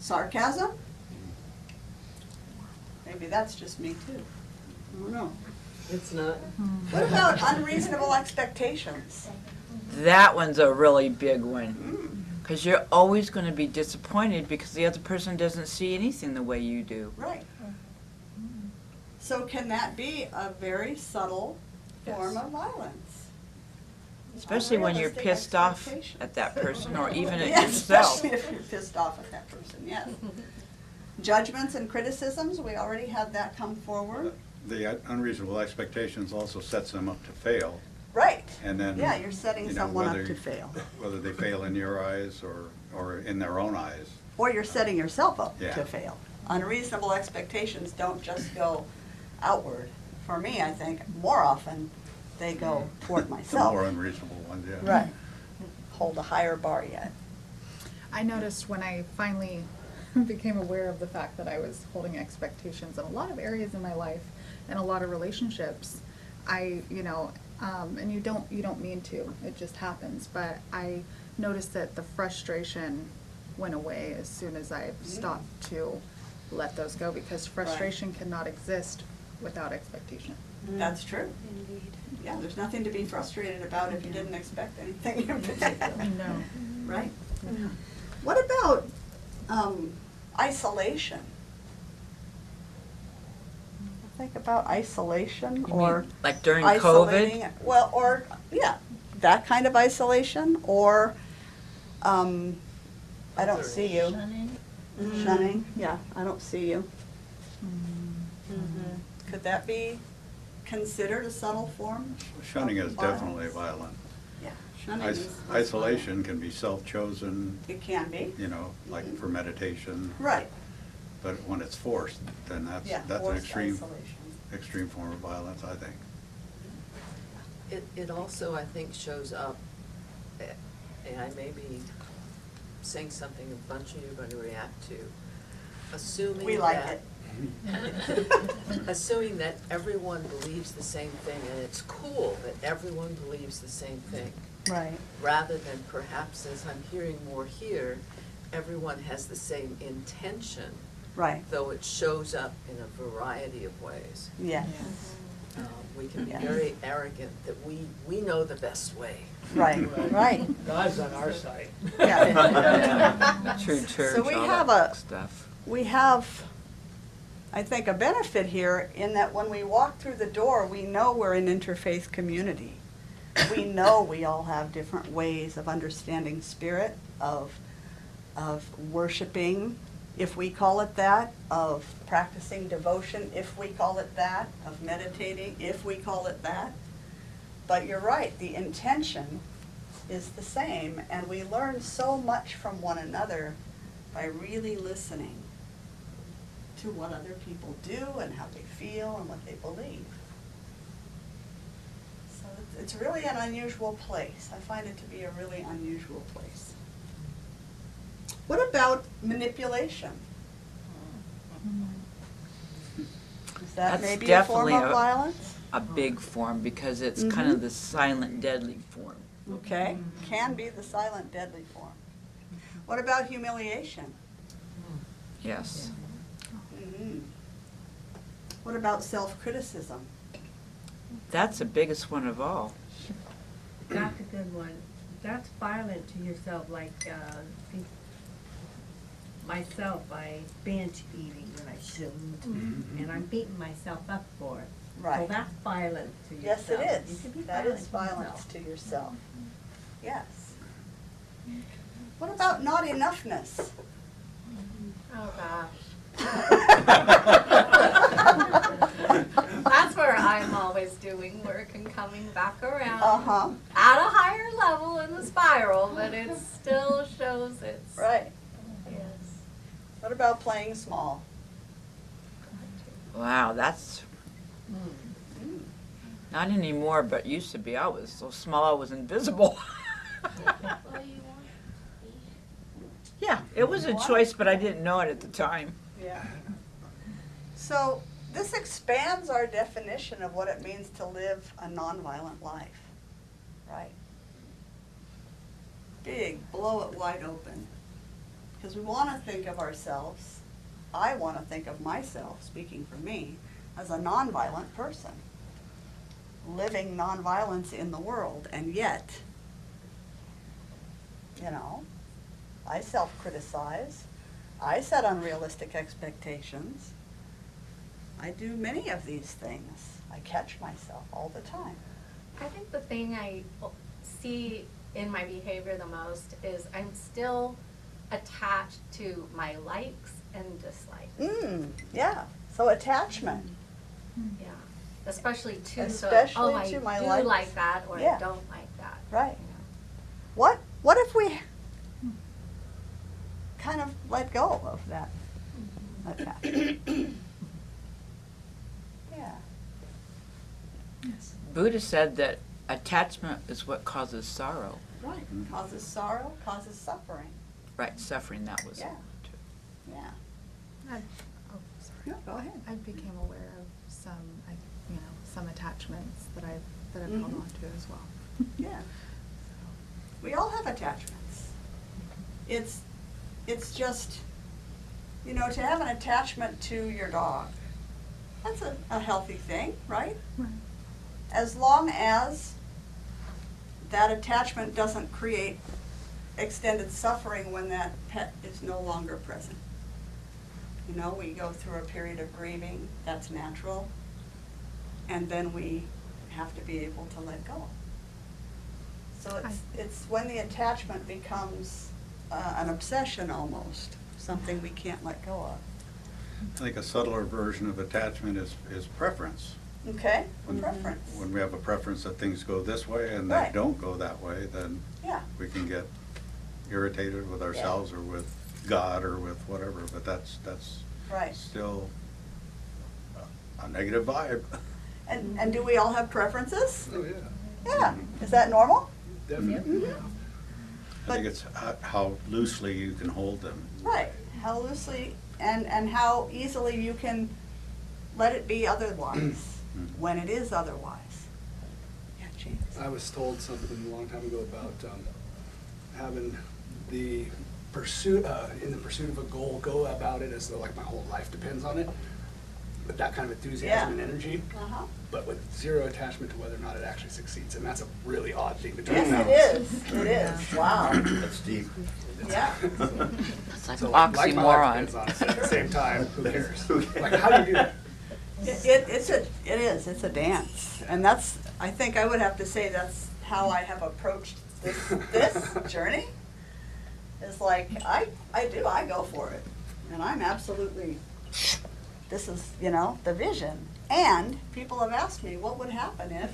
S1: sarcasm. Maybe that's just me too. I don't know.
S7: It's not.
S1: What about unreasonable expectations?
S3: That one's a really big one.
S1: Mm,
S3: Because you're always going to be disappointed because the other person doesn't see anything the way you do.
S1: right. So can that be a very subtle form
S3: Yes.
S1: of violence?
S3: Especially when you're
S1: Unrealistic
S3: pissed off
S1: expectations.
S3: at that person or even at
S1: Yeah,
S3: yourself.
S1: especially if you're pissed off at that person, yes. Judgments and criticisms, we already had that come forward.
S2: The unreasonable expectations also sets them up to fail,
S1: Right.
S2: and then.
S1: Yeah, you're setting
S2: you know,
S1: someone up
S2: whether-
S1: to fail.
S2: Whether they fail in your eyes or in their own eyes.
S1: Or you're setting yourself up
S2: Yeah.
S1: to fail. Unreasonable expectations don't just go outward. For me, I think more often they go toward
S2: The
S1: myself.
S2: more unreasonable ones, yeah.
S1: Right. Hold a higher bar yet.
S8: I noticed when I finally became aware of the fact that I was holding expectations in a lot of areas in my life and a lot of relationships, and you don't mean to, it just happens, but I noticed that the frustration went away as soon as I stopped to let those go, because frustration cannot exist without expectation.
S1: That's true.
S9: Indeed.
S1: Yeah, there's nothing to be frustrated about if you didn't expect anything in particular.
S8: No.
S1: Right? What about isolation? Think about isolation
S3: You
S1: or
S3: mean, like during
S1: isolating.
S3: COVID?
S1: Well, or, yeah, that kind of isolation, or, I don't see you. Shunning, yeah, I don't see you. Could that be considered a subtle form?
S2: Shunning is
S1: of
S2: definitely
S1: violence?
S2: violent.
S1: Yeah, shunning is.
S2: Isolation can be self-chosen,
S1: It can be,
S2: you know, like for meditation,
S1: right,
S2: but when it's forced, then
S1: yeah,
S2: that's an
S1: forced
S2: extreme,
S1: isolation.
S2: extreme form of violence, I think.
S11: It also, I think, shows up, and I may be saying something a bunch of you are going to react to, assuming that.
S1: We like it.
S11: Assuming that everyone believes the same thing, and it's cool that everyone believes the same thing,
S1: Right,
S11: rather than perhaps, as I'm hearing more here, everyone has the same intention,
S1: right,
S11: though it shows up in a variety of ways.
S1: yes,
S11: We can be
S1: Yes.
S11: very arrogant that we know the best way.
S1: right, right.
S6: God's on our side.
S1: Yeah.
S3: True church,
S1: So we
S3: all
S1: have
S3: that
S1: a-
S3: stuff.
S1: We have, I think, a benefit here in that when we walk through the door, we know we're an interfaith community. We know we all have different ways of understanding spirit, of worshiping, if we call it that, of practicing devotion, if we call it that, of meditating, if we call it that. But you're right, the intention is the same, and we learn so much from one another by really listening to what other people do and how they feel and what they believe. So it's really an unusual place. I find it to be a really unusual place. What about manipulation? Is that
S3: That's
S1: maybe a form
S3: definitely
S1: of violence?
S3: A big form because it's kind of
S1: Mhm.
S3: the silent, deadly form.
S1: Okay, can be the silent deadly form. What about humiliation?
S3: Yes.
S1: Mhm. What about self-criticism?
S3: That's the biggest one of all.
S5: That's a good one. That's violent to yourself, like, myself by binge eating when I shouldn't, and I'm beating myself up for it. So
S1: Right.
S5: that's violent to
S1: Yes,
S5: yourself.
S1: it
S5: You
S1: is.
S5: can be
S1: That is
S5: to
S1: violence
S5: yourself.
S1: to yourself. Yes. What about not enoughness?
S9: Oh, gosh. That's where I'm always doing work and coming back around.
S1: Uh-huh.
S9: At a higher level in the spiral, but it still shows it's.
S1: Right.
S9: Yes.
S1: What about playing small?
S3: Wow, that's not anymore, but used to be. I was so small I was invisible. Yeah, it was a choice, but I didn't know it at the time.
S1: Yeah. So this expands our definition of what it means to live a nonviolent life, right? Big, blow it wide open. Because we want to think of ourselves, I want to think of myself, speaking for me, as a nonviolent person, living nonviolence in the world, and yet, you know, I self-criticize, I set unrealistic expectations, I do many of these things. I catch myself all the time.
S9: I think the thing I see in my behavior the most is I'm still attached to my likes and dislikes.
S1: Yeah, so attachment.
S9: Yeah, especially to
S1: Especially
S9: the, oh,
S1: to my
S9: I do
S1: likes.
S9: like that or
S1: Yeah.
S9: I don't like that.
S1: Right.
S9: you know.
S1: What if we kind of let go of that attachment? Yeah.
S3: Buddha said that attachment is what causes sorrow.
S1: Right. Causes sorrow, causes suffering.
S3: Right, suffering, that was
S1: Yeah.
S3: it.
S1: Yeah.
S8: Oh, sorry.
S1: No, go ahead.
S8: I became aware of some attachments that I've held
S1: Mhm.
S8: on to as well.
S1: Yeah. We all have attachments. It's just, you know, to have an attachment to your dog, that's a healthy thing, right?
S8: Right.
S1: As long as that attachment doesn't create extended suffering when that pet is no longer present. You know, we go through a period of grieving, that's natural, and then we have to be able to let go. So it's when the attachment becomes an obsession almost, something we can't let go of.
S2: I think a subtler version of attachment is preference.
S1: Okay,
S2: When-
S1: preference.
S2: When we have a preference that things go this way and they
S1: Right.
S2: don't go that way, then
S1: Yeah,
S2: we can get irritated with ourselves or with God or with whatever, but that's
S1: right.
S2: still a negative vibe.
S1: And do we all have preferences?
S2: Oh, yeah.
S1: Yeah. Is that normal?
S2: Definitely. I
S1: But-
S2: think it's how loosely you can hold them.
S1: Right. How loosely and how easily you can let it be otherwise when it is otherwise. Yeah, James.
S12: I was told something a long time ago about having the pursuit, in the pursuit of a goal, go about it as though like my whole life depends on it. With that kind of enthusiasm and energy,
S1: Uh-huh.
S12: but with zero attachment to whether or not it actually succeeds. And that's a really odd thing to do.
S1: Yes, it is. It is. Wow.
S13: That's deep.
S1: Yeah.
S3: It's like
S12: So like my life
S3: oxymoron.
S12: depends on it, but at the same time, who cares?
S13: Who cares?
S12: Like, how do you do that?
S1: It's a dance. And that's, I think I would have to say that's how I have approached this journey. It's like, I go for it. And I'm absolutely, this is, you know, the vision. And people have asked me, what would happen if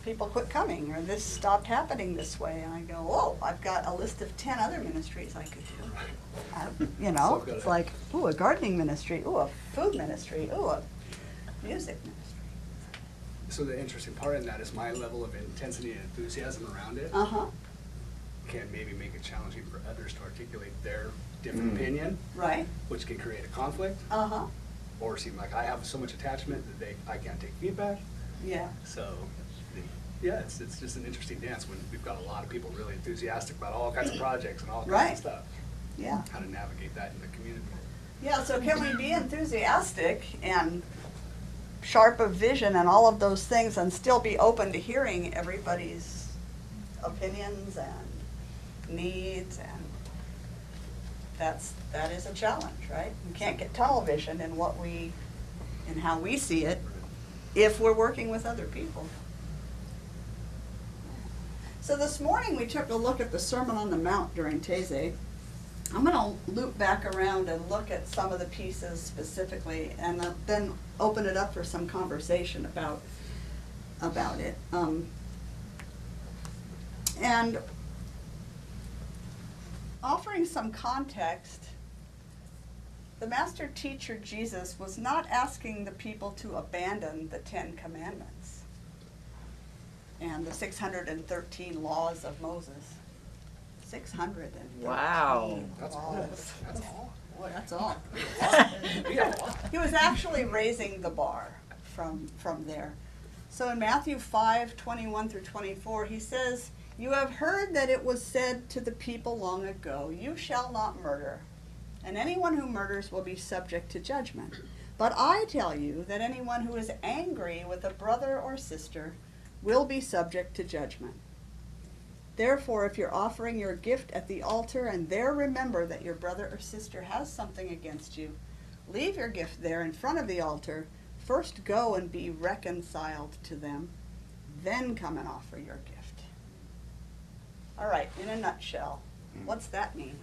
S1: people quit coming or this stopped happening this way? And I go, oh, I've got a list of 10 other ministries I could do. You know,
S12: So good.
S1: it's like, ooh, a gardening ministry, ooh, a food ministry, ooh, a music ministry.
S12: So the interesting part in that is my level of intensity and enthusiasm around it
S1: Uh-huh,
S12: can maybe make it challenging for others to articulate their different opinion,
S1: right,
S12: which can create a conflict,
S1: uh-huh,
S12: or seem like I have so much attachment that I can't take feedback.
S1: yeah,
S12: So, yeah, it's just an interesting dance when we've got a lot of people really enthusiastic about all kinds of projects and all kinds
S1: Right.
S12: of stuff.
S1: yeah.
S12: How to navigate that in the community.
S1: Yeah, so can we be enthusiastic and sharp of vision and all of those things and still be open to hearing everybody's opinions and needs and that is a challenge, right? We can't get tunnel vision in how we see it if we're working with other people. So this morning we took a look at the Sermon on the Mount during Taizé. I'm going to loop back around and look at some of the pieces specifically, and then open it up for some conversation about it. And offering some context, the master teacher Jesus was not asking the people to abandon the 10 Commandments and the 613 laws of Moses. 613
S3: Wow.
S12: That's all.
S1: laws.
S12: That's all.
S1: Boy, that's all.
S12: We got a lot.
S1: He was actually raising the bar from there. So in Matthew 5:21 through 24, he says, "You have heard that it was said to the people long ago, 'You shall not murder, and anyone who murders will be subject to judgment.' But I tell you that anyone who is angry with a brother or sister will be subject to judgment. Therefore, if you're offering your gift at the altar and there remember that your brother or sister has something against you, leave your gift there in front of the altar. First go and be reconciled to them, then come and offer your gift." All right, in a nutshell, what's that mean?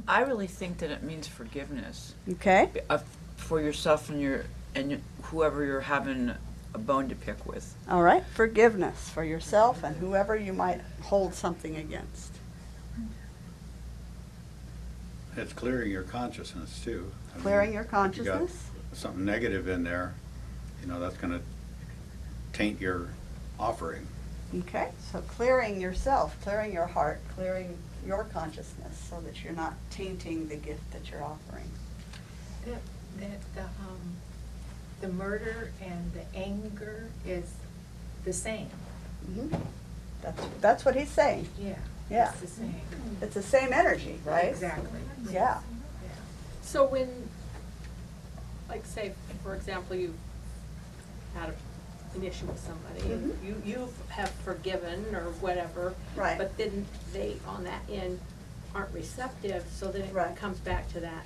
S3: I really think that it means forgiveness
S1: Okay.
S3: for yourself and whoever you're having a bone to pick with.
S1: All right, forgiveness for yourself and whoever you might hold something against.
S2: It's clearing your consciousness too. I mean,
S1: Clearing your
S2: if you got
S1: consciousness.
S2: something negative in there, that's gonna taint your offering.
S1: Okay, so clearing yourself, clearing your heart, clearing your consciousness so that you're not tainting the gift that you're offering.
S13: The murder and the anger is the same.
S1: Mhm. That's what he's saying.
S13: Yeah.
S1: Yeah.
S13: It's the same.
S1: It's the same energy, right?
S13: Exactly.
S1: Yeah.
S14: So when, like say, for example, you had an issue with somebody, and
S1: Mhm.
S14: you have forgiven or whatever,
S1: Right.
S14: but then they, on that end, aren't receptive, so then
S1: Right.
S14: it comes back to that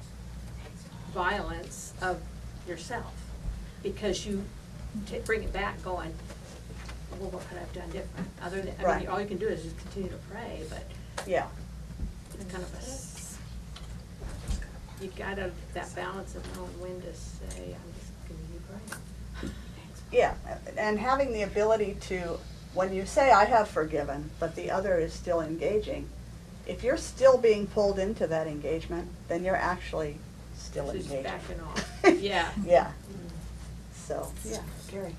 S14: violence of yourself. Because you bring it back going, well, what could I have done different? Other than, I
S1: Right.
S14: mean, all you can do is just continue to pray, but
S1: Yeah.
S14: it's kind of you gotta, that balance of knowing when to say, I'm just gonna be praying.
S1: Yeah, and having the ability to, when you say, "I have forgiven," but the other is still engaging, if you're still being pulled into that engagement, then you're actually still
S14: She's
S1: engaging.
S14: backing off, yeah.
S1: Yeah. So, yeah, Gary.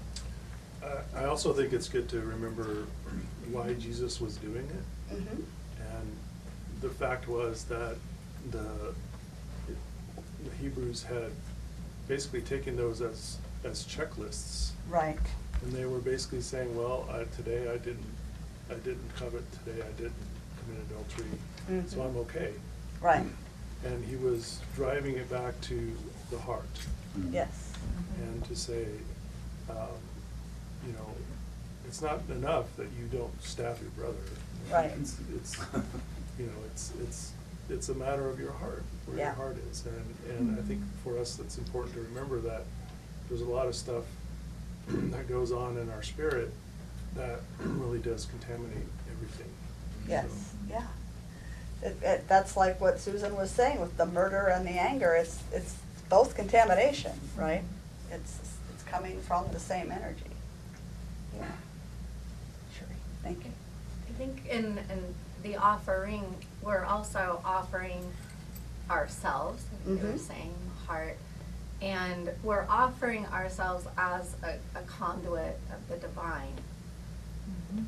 S15: I also think it's good to remember why Jesus was doing it.
S1: Mhm.
S15: And the fact was that the Hebrews had basically taken those as checklists.
S1: Right.
S15: And they were basically saying, well, today I didn't covet, today I didn't commit adultery, so
S1: Mhm.
S15: I'm okay.
S1: Right.
S15: And he was driving it back to the heart.
S1: Yes.
S15: And to say, it's not enough that you don't stab your brother.
S1: Right.
S15: It's a matter of your heart, where
S1: Yeah.
S15: your heart is. And I think for us, it's important to remember that there's a lot of stuff that goes on in our spirit that really does contaminate everything.
S1: Yes, yeah. That's like what Susan was saying with the murder and the anger. It's both contamination, right? It's coming from the same energy. Yeah. Sure. Thank you.
S9: I think in the offering, we're also offering ourselves, like you were
S1: Mhm.
S9: saying, heart, and we're offering ourselves as a conduit of the divine.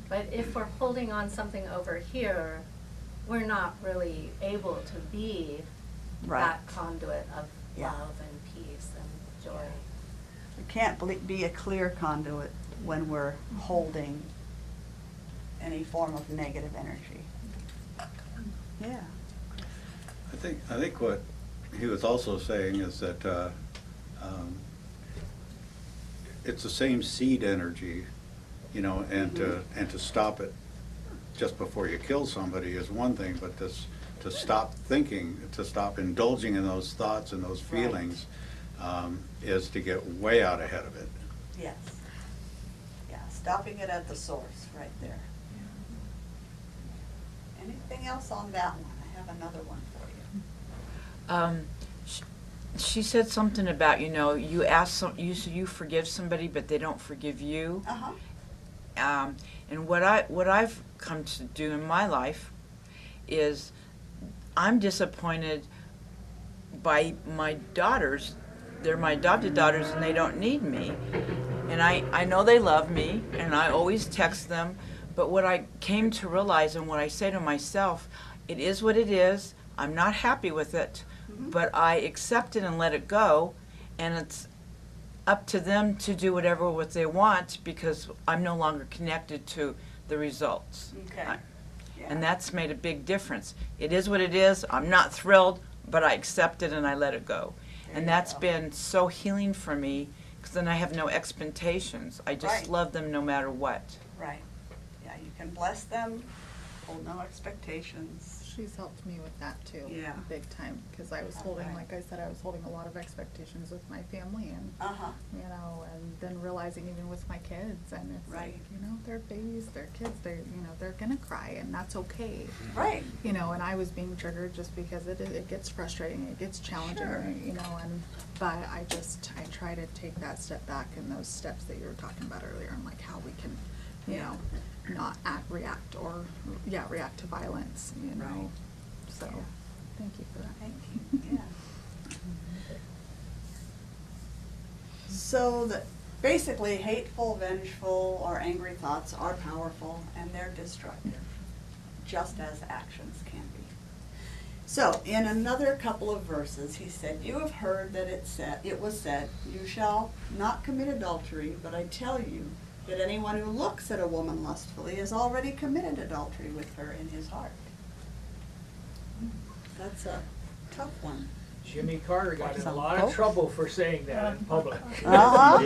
S9: But if we're holding on something over here, we're not really able to be
S1: Right.
S9: that conduit of
S1: Yeah.
S9: love and peace and joy.
S1: We can't be a clear conduit when we're holding any form of negative energy. Yeah.
S2: I think what he was also saying is that it's the same seed energy, and to stop it just before you kill somebody is one thing, but to to stop thinking, to stop indulging in those thoughts and those
S1: Right.
S2: feelings, is to get way out ahead of it.
S1: Yes. Yeah, stopping it at the source, right there. Anything else on that one? I have another one for you.
S3: She said something about, you ask you forgive somebody, but they don't forgive you.
S1: Uh-huh.
S3: And what I've come to do in my life is I'm disappointed by my daughters. They're my adopted daughters and they don't need me. And I know they love me and I always text them, but what I came to realize and what I say to myself, it is what it is. I'm not happy with it, but I accept it and let it go, and it's up to them to do whatever what they want because I'm no longer connected to the results.
S1: Okay.
S3: And that's made a big difference. It is what it is. I'm not thrilled, but I accept it and I let it go.
S1: There
S3: And
S1: you
S3: that's
S1: go.
S3: been so healing for me because then I have no expectations. I just
S1: Right.
S3: love them no matter what.
S1: Right. Yeah, you can bless them, hold no expectations.
S8: She's helped me with that too.
S1: Yeah.
S8: Big time, because I was holding,
S1: Okay.
S8: like I said, I was holding a lot of expectations with my family and,
S1: Uh-huh.
S8: and then realizing even with my kids, and it's
S1: Right.
S8: like, they're babies, they're kids, they're gonna cry, and that's okay.
S1: Right.
S8: And I was being triggered just because it gets frustrating, it gets challenging,
S1: Sure.
S8: but I try to take that step back in those steps that you were talking about earlier, and like how we can, not react to violence,
S1: Right.
S8: So, thank you for that.
S1: Thank you, yeah. So basically, hateful, vengeful, or angry thoughts are powerful and they're destructive, just as actions can be. So, in another couple of verses, he said, "You have heard that it was said, you shall not commit adultery, but I tell you that anyone who looks at a woman lustfully has already committed adultery with her in his heart." That's a tough one.
S6: Jimmy Carter got in a
S1: Some
S6: lot
S1: folks.
S6: of trouble for saying that in public.
S1: Uh-huh.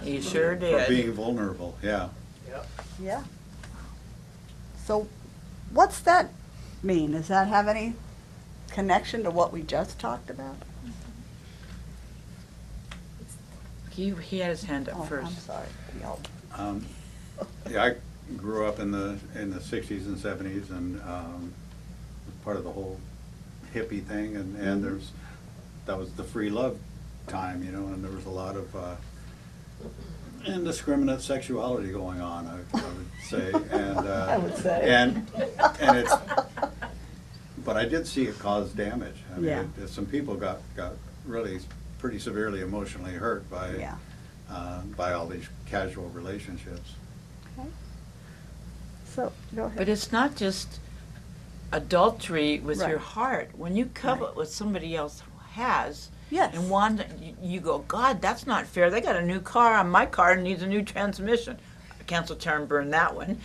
S3: He sure
S2: For
S3: did.
S2: being vulnerable, yeah.
S6: Yep.
S1: Yeah. So, what's that mean? Does that have any connection to what we just talked about?
S3: He had his hand up
S1: Oh,
S3: first.
S1: I'm sorry. Y'all.
S2: Yeah, I grew up in the 60s and 70s and was part of the whole hippie thing, and that was the free love time, and there was a lot of indiscriminate sexuality going on, I would say, and
S1: I would say.
S2: and it's, but I did see it cause damage. I mean,
S1: Yeah.
S2: some people got really pretty severely emotionally hurt
S1: Yeah.
S2: by all these casual relationships.
S1: Okay. So, go ahead.
S3: But it's not just adultery with your
S1: Right.
S3: heart. When you covet what somebody else has,
S1: Yes.
S3: and you go, God, that's not fair. They got a new car. My car needs a new transmission. Cancel, turn, burn that one.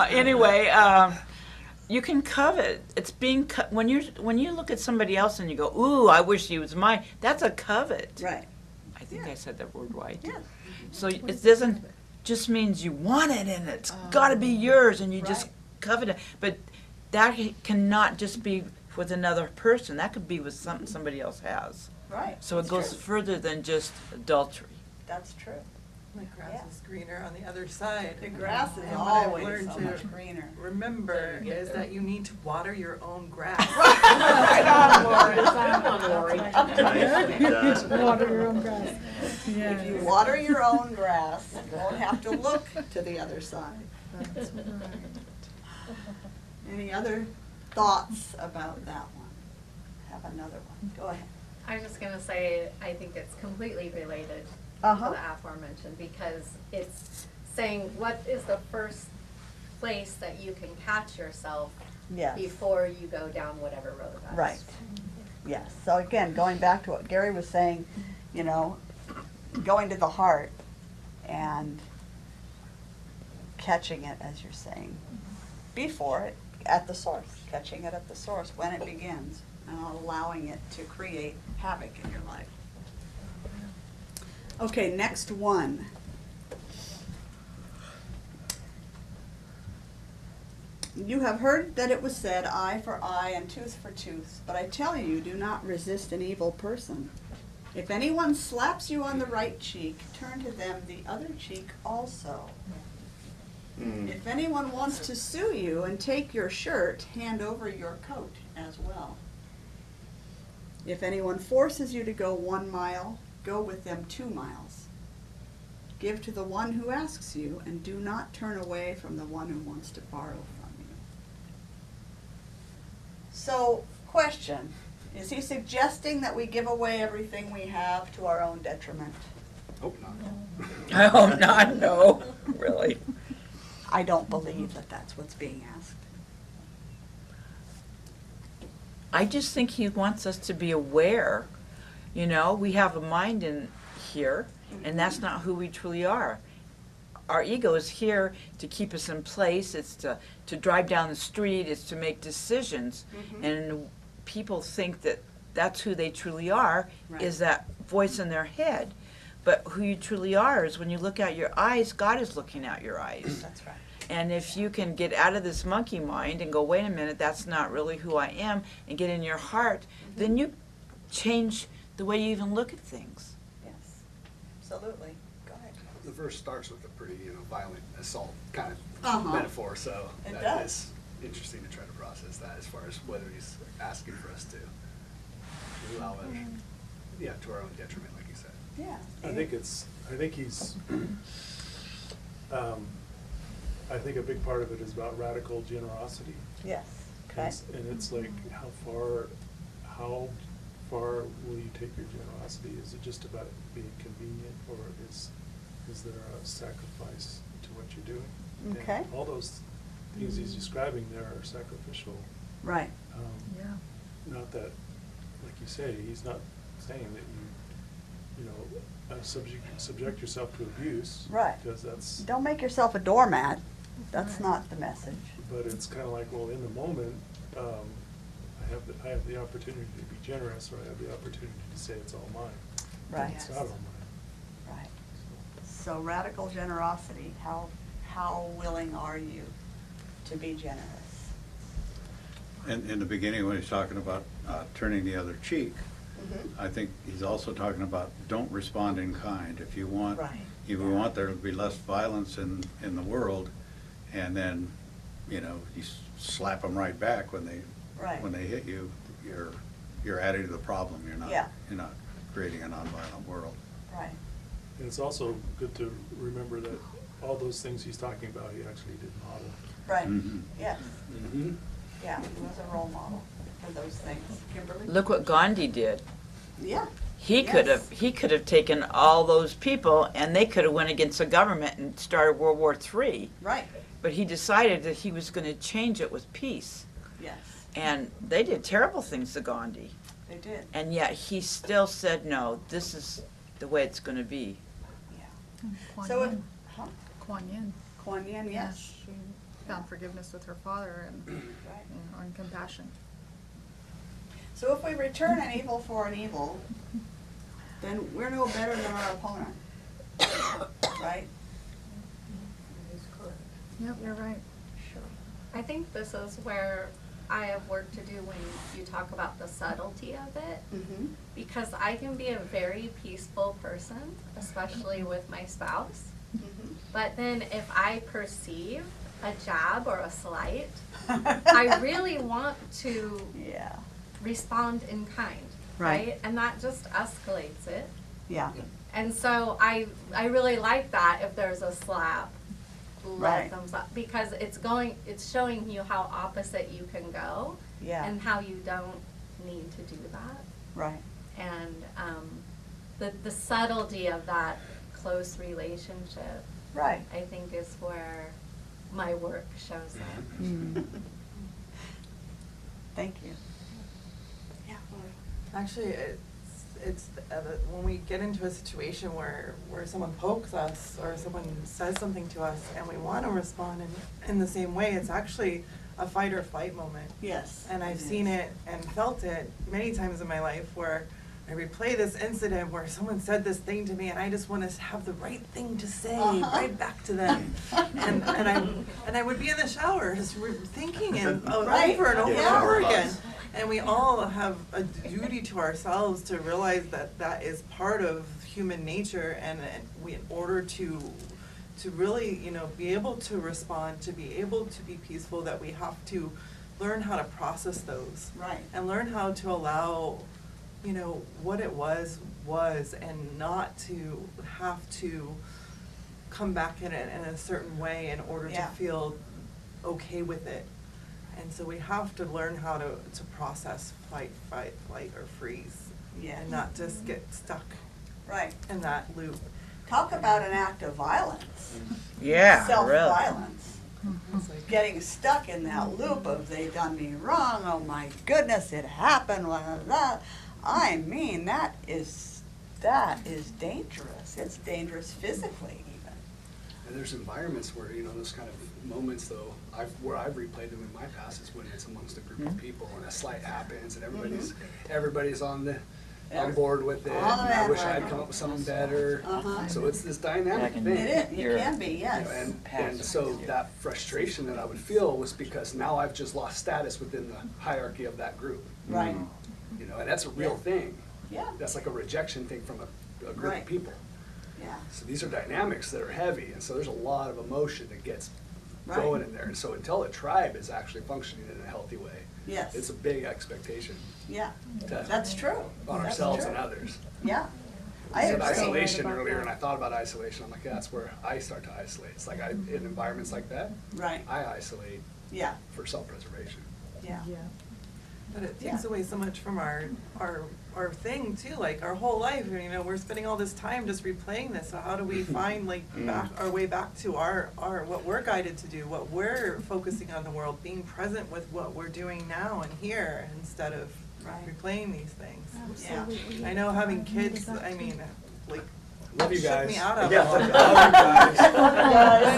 S3: Anyway, you can covet. It's being when you look at somebody else and you go, ooh, I wish he was mine. That's a covet.
S1: Right.
S3: I think I said that word right.
S1: Yeah.
S3: So it doesn't just means you want it and it's got to be yours and you just
S1: Right.
S3: covet it. But that cannot just be with another person. That could be with something somebody else has.
S1: Right.
S3: So it
S1: That's
S3: goes
S1: true.
S3: further than just adultery.
S1: That's true.
S10: The grass
S1: Yeah.
S10: is greener on the other side.
S1: The grass is
S10: And what I've
S1: always
S10: learned
S1: so
S10: to
S1: much greener.
S10: remember is that you need to water your own grass.
S1: Right on, Lori.
S8: Water your own grass.
S1: If you water your own grass, you won't have to look to the other side.
S8: That's right.
S1: Any other thoughts about that one? Have another one. Go ahead.
S9: I was just gonna say, I think it's completely related
S1: Uh-huh.
S9: to the aforementioned, because it's saying, what is the first place that you can catch yourself
S1: Yes.
S9: before you go down whatever road that's.
S1: Right. Yes. So again, going back to what Gary was saying, going to the heart and catching it, as you're saying, before it, at the source, catching it at the source when it begins, and not allowing it to create havoc in your life. Okay, next one. You have heard that it was said, eye for eye and tooth for tooth, but I tell you, do not resist an evil person. If anyone slaps you on the right cheek, turn to them the other cheek also. If anyone wants to sue you and take your shirt, hand over your coat as well. If anyone forces you to go 1 mile, go with them 2 miles. Give to the one who asks you, and do not turn away from the one who wants to borrow from you. So, question, is he suggesting that we give away everything we have to our own detriment?
S12: Hope not.
S3: I hope not, no, really.
S1: I don't believe that that's what's being asked.
S3: I just think he wants us to be aware. You know, we have a mind in here, and that's not who we truly are. Our ego is here to keep us in place. It's to drive down the street. It's to make decisions. And people think that that's who they truly are, is that voice in their head. But who you truly are is when you look out your eyes, God is looking out your eyes.
S1: That's right.
S3: And if you can get out of this monkey mind and go, wait a minute, that's not really who I am, and get in your heart, then you change the way you even look at things.
S1: Yes, absolutely. Go ahead.
S12: The verse starts with a pretty, violent assault kind of
S1: Uh-huh.
S12: metaphor, so
S1: It
S12: that
S1: does.
S12: is interesting to try to process that as far as whether he's asking for us to allow it, to our own detriment, like you said.
S1: Yeah.
S15: I think he's, I think a big part of it is about radical generosity.
S1: Yes. Okay.
S15: And it's like, how far will you take your generosity? Is it just about being convenient, or is there a sacrifice to what you're doing?
S1: Okay.
S15: And all those things he's describing there are sacrificial.
S1: Right.
S8: Yeah.
S15: Not that, like you say, he's not saying that subject yourself to abuse.
S1: Right.
S15: Because that's.
S1: Don't make yourself a doormat. That's not the message.
S15: But it's kind of like, well, in the moment, I have the opportunity to be generous, or I have the opportunity to say it's all mine.
S1: Right.
S15: It's not all mine.
S1: Right. So radical generosity, how willing are you to be generous?
S2: In the beginning, when he's talking about turning the other cheek, I think he's also talking about don't respond in kind. If you want, if we want there to be less violence in the world, and then, you slap them right back when they hit you, you're adding to the problem. You're not creating a nonviolent world.
S1: Right.
S15: And it's also good to remember that all those things he's talking about, he actually did model.
S1: Right.
S2: Mhm.
S1: Yes. Yeah, he was a role model for those things. Kimberly?
S3: Look what Gandhi did.
S1: Yeah.
S3: He could have taken all those people, and they could have went against the government and started World War III.
S1: Right.
S3: But he decided that he was going to change it with peace.
S1: Yes.
S3: And they did terrible things to Gandhi.
S1: They did.
S3: And yet he still said, no, this is the way it's going to be.
S8: Kuan
S1: So
S8: Yin.
S1: Huh?
S8: Kuan Yin.
S1: Kuan Yin,
S8: Yeah,
S1: yes.
S8: she found forgiveness with her father and compassion.
S1: So if we return an evil for an evil, then we're no better than our opponent. Right?
S8: Yep, you're right.
S9: I think this is where I have work to do when you talk about the subtlety of it. Because I can be a very peaceful person, especially with my spouse. But then if I perceive a jab or a slight, I really want to respond in kind, right? And that just escalates it.
S1: Yeah.
S9: And so I really like that if there's a slap, let them slap, because it's showing you how opposite you can go.
S1: Yeah.
S9: And how you don't need to do that.
S1: Right.
S9: And the subtlety of that close relationship,
S1: Right.
S9: I think is where my work shows up.
S1: Thank you.
S10: Actually, it's when we get into a situation where someone pokes us or someone says something to us and we want to respond in the same way, it's actually a fight or flight moment.
S1: Yes.
S10: And I've seen it and felt it many times in my life where I replay this incident where someone said this thing to me, and I just want to have the right thing to say right back to them. And I would be in the shower just thinking and
S1: Right.
S10: over and over and
S1: Yeah.
S10: over again. And we all have a duty to ourselves to realize that that is part of human nature, and we, in order to really, you know, be able to respond, to be able to be peaceful, that we have to learn how to process those.
S1: Right.
S10: And learn how to allow, you know, what it was, and not to have to come back in a certain way in order
S1: Yeah.
S10: to feel okay with it. And so we have to learn how to process fight, flight, or freeze.
S1: Yeah.
S10: And not just get stuck
S1: Right.
S10: in that loop.
S1: Talk about an act of violence.
S3: Yeah, really.
S1: Self-violence. Getting stuck in that loop of they done me wrong, oh my goodness, it happened, blah, blah, blah. I mean, that is dangerous. It's dangerous physically even.
S12: And there's environments where, you know, those kind of moments though, where I've replayed them in my past is when it's amongst a group of people and a slight happens and everybody's on board with it. And I wish I had come up with something better. So it's this dynamic thing.
S1: It is, it can be, yes.
S12: You know, and so that frustration that I would feel was because now I've just lost status within the hierarchy of that group.
S1: Right.
S12: You know, and that's a real thing.
S1: Yeah.
S12: That's like a rejection thing from a group
S1: Right.
S12: of people.
S1: Yeah.
S12: So these are dynamics that are heavy, and so there's a lot of emotion that gets
S1: Right.
S12: going in there. And so until a tribe is actually functioning in a healthy way,
S1: Yes.
S12: it's a big expectation
S1: Yeah.
S12: to-
S1: That's true.
S12: on
S1: That's
S12: ourselves
S1: true.
S12: and others.
S1: Yeah.
S12: I
S1: I
S12: said
S1: agree.
S12: isolation earlier, and I thought about isolation. I'm like, yeah, that's where I start to isolate. It's like in environments like that,
S1: Right.
S12: I isolate
S1: Yeah.
S12: for self-preservation.
S1: Yeah.
S10: But it takes away so much from our thing too, like our whole life, you know, we're spending all this time just replaying this, so how do we find like our way back to our what we're guided to do, what we're focusing on the world, being present with what we're doing now and here, instead of replaying these things.
S1: Yeah.
S10: I know having kids, I mean, like,
S12: Love you
S10: shook
S12: guys.
S10: me out of
S12: Yeah,
S10: it.
S12: love you guys.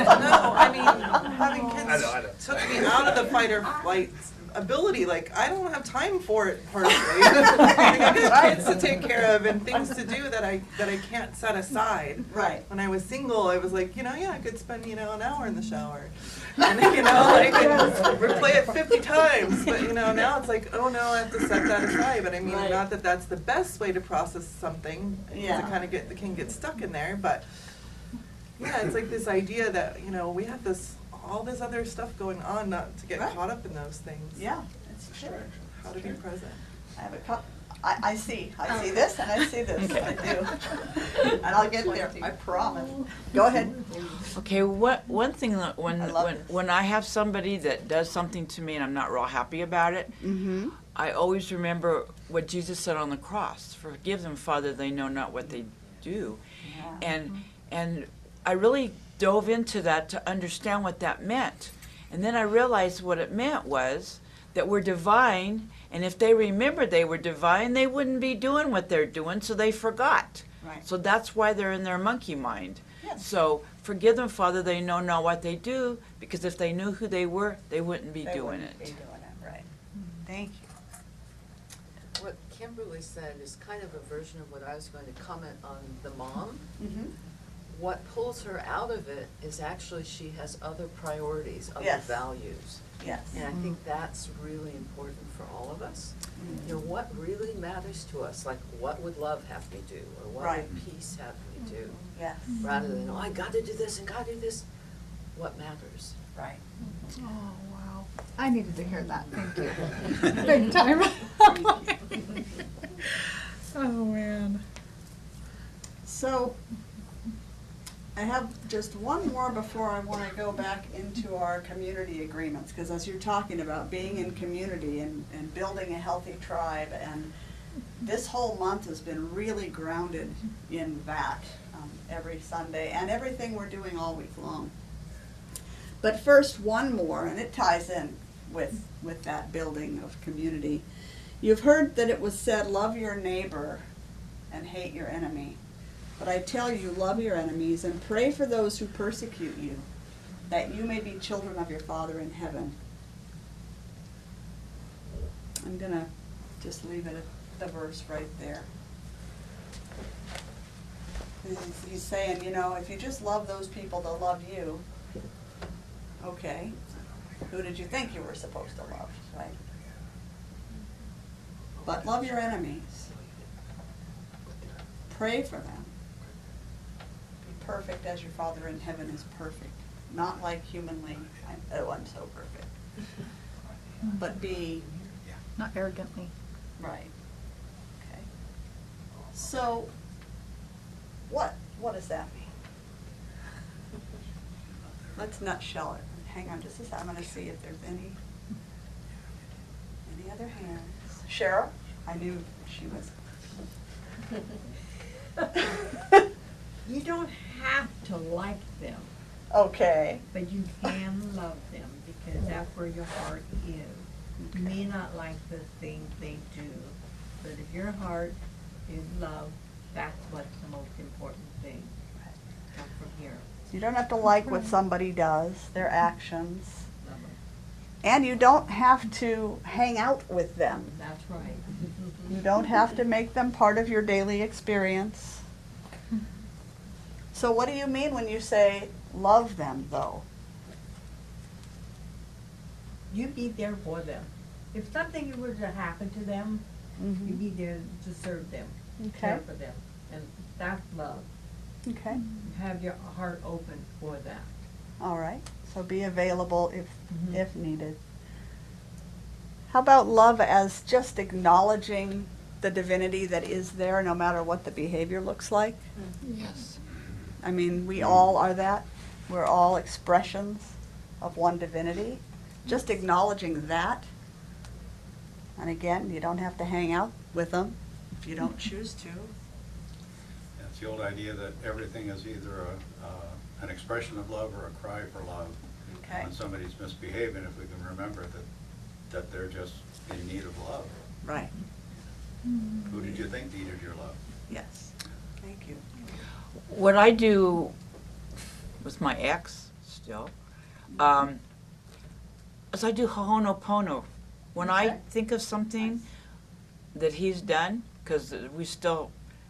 S10: No, I mean, having kids
S12: I know.
S10: took me out of the fight or flight ability. Like, I don't have time for it, personally. Like, I got kids to take care of and things to do that I can't set aside.
S1: Right.
S10: When I was single, I was like, you know, yeah, I could spend, you know, an hour in the shower. And, you know, like, replay it 50 times. But, you know, now it's like, oh no, I have to set that aside. But I mean,
S1: Right.
S10: not that that's the best way to process something.
S1: Yeah.
S10: To kind of can get stuck in there. But, yeah, it's like this idea that, you know, we have all this other stuff going on, not to get
S1: Right.
S10: caught up in those things.
S1: Yeah, it's true.
S10: How to be present.
S1: I have a cup. I see this and I see this. I do. And I'll get there, I promise. Go ahead.
S3: Okay, one thing that
S1: I love this.
S3: when I have somebody that does something to me and I'm not real happy about it,
S1: Mm-hmm.
S3: I always remember what Jesus said on the cross: "Forgive them, Father; they know not what they do." And I really dove into that to understand what that meant, and then I realized what it meant was that we're divine, and if they remembered they were divine, they wouldn't be doing what they're doing, so they forgot.
S1: Right.
S3: So that's why they're in their monkey mind.
S1: Yes.
S3: So forgive them, Father, they know not what they do, because if they knew who they were, they wouldn't be
S1: They
S3: doing
S1: wouldn't
S3: it.
S1: be doing it, right. Thank you.
S11: What Kimberly said is kind of a version of what I was going to comment on the mom.
S1: Mm-hmm.
S11: What pulls her out of it is actually she has other priorities, other
S1: Yes.
S11: values.
S1: Yes.
S11: And I think that's really important for all of us. You know, what really matters to us, like what would love have me do, or what
S1: Right.
S11: would peace have me do?
S1: Yes.
S11: Rather than, oh, I gotta do this and gotta do this. What matters?
S1: Right.
S8: Oh, wow. I needed to hear that. Thank you. Big time. Oh, man.
S1: So, I have just one more before I want to go back into our community agreements, because as you're talking about being in community and building a healthy tribe, and this whole month has been really grounded in that every Sunday and everything we're doing all week long. But first, one more, and it ties in with that building of community. You've heard that it was said, love your neighbor and hate your enemy. But I tell you, love your enemies and pray for those who persecute you, that you may be children of your Father in heaven. I'm going to just leave it at the verse right there. He's saying, you know, if you just love those people, they'll love you. Okay. Who did you think you were supposed to love, right? But love your enemies. Pray for them. Be perfect as your Father in heaven is perfect. Not like humanly, I'm so perfect. But be...
S8: Not arrogantly.
S1: Right. Okay. So, what does that mean? Let's nutshell it. Hang on just a second. I'm going to see if there's any other hands. Cheryl? I knew she was.
S5: You don't have to like them,
S1: Okay.
S5: but you can love them because that's where your heart is. You may not like the things they do, but if your heart is love, that's what's the most important thing. Come from here.
S1: You don't have to like what somebody does, their actions.
S5: Love 'em.
S1: And you don't have to hang out with them.
S5: That's right.
S1: You don't have to make them part of your daily experience. So what do you mean when you say love them, though?
S5: You be there for them. If something were to happen to them, you be there to serve them, care
S1: Okay.
S5: for them. And that's love.
S1: Okay.
S5: Have your heart open for that.
S1: All right. So be available if needed. How about love as just acknowledging the divinity that is there no matter what the behavior looks like?
S3: Yes.
S1: I mean, we all are that. We're all expressions of one divinity. Just acknowledging that. And again, you don't have to hang out with them if you don't choose to.
S2: It's the old idea that everything is either an expression of love or a cry for love.
S1: Okay.
S2: When somebody's misbehaving, if we can remember that they're just in need of love.
S1: Right.
S2: Who did you think needed your love?
S1: Yes. Thank you.
S3: What I do with my ex still, is I do Ho'onopono. When I think of something that he's done, because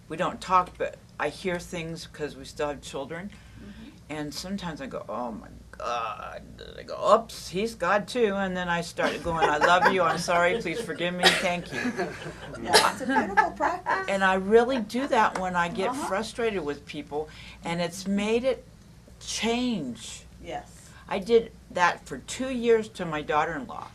S3: we don't talk, but I hear things because we still have children, and sometimes I go, oh my God. I go, oops, he's God too, and then I start going, I love you, I'm sorry, please forgive me, thank you.
S1: Yeah, it's a beautiful practice.
S3: And I really do that when I get frustrated with people, and it's made it change.
S1: Yes.
S3: I did that for 2 years to my daughter-in-law,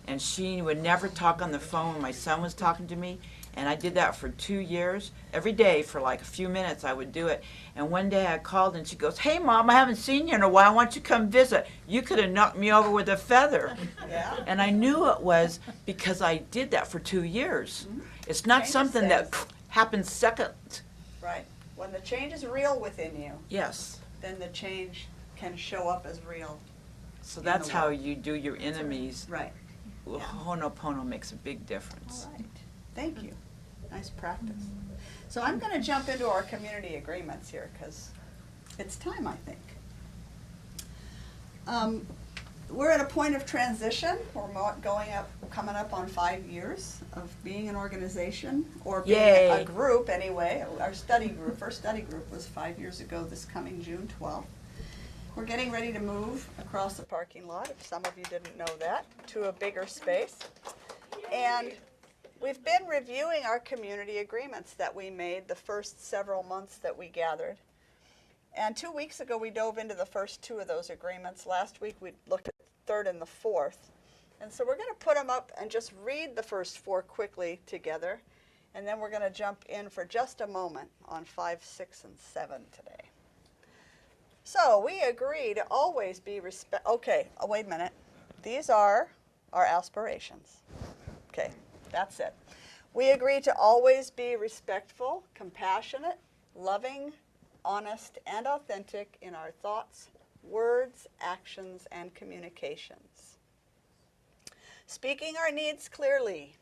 S3: and she would never talk on the phone when my son was talking to me, and I did that for 2 years. Every day for like a few minutes I would do it. And one day I called and she goes, hey Mom, I haven't seen you in a while, why don't you come visit? You could have knocked me over with a feather.
S1: Yeah.
S3: And I knew it was because I did that for 2 years. It's not
S1: Change
S3: something
S1: says-
S3: that happens second.
S1: Right. When the change is real within you,
S3: Yes.
S1: then the change can show up as real.
S3: So
S1: in
S3: that's
S1: the
S3: how
S1: world.
S3: you do your enemies.
S1: Right.
S3: Well, Ho'onopono makes a big difference.
S1: All right. Thank you. Nice practice. So I'm going to jump into our community agreements here because it's time, I think. We're at a point of transition. We're coming up on 5 years of being an organization or being
S3: Yay.
S1: a group anyway. Our study group, first study group was 5 years ago this coming June 12th. We're getting ready to move across the parking lot, if some of you didn't know that, to a bigger space. And we've been reviewing our community agreements that we made the first several months that we gathered. And 2 weeks ago, we dove into the first 2 of those agreements. Last week, we looked at the third and the fourth. And so we're going to put them up and just read the first 4 quickly together. And then we're going to jump in for just a moment on 5, 6, and 7 today. So we agree to always be okay, wait a minute. These are our aspirations. Okay, that's it. We agree to always be respectful, compassionate, loving, honest, and authentic in our thoughts, words, actions, and communications. Speaking our needs clearly.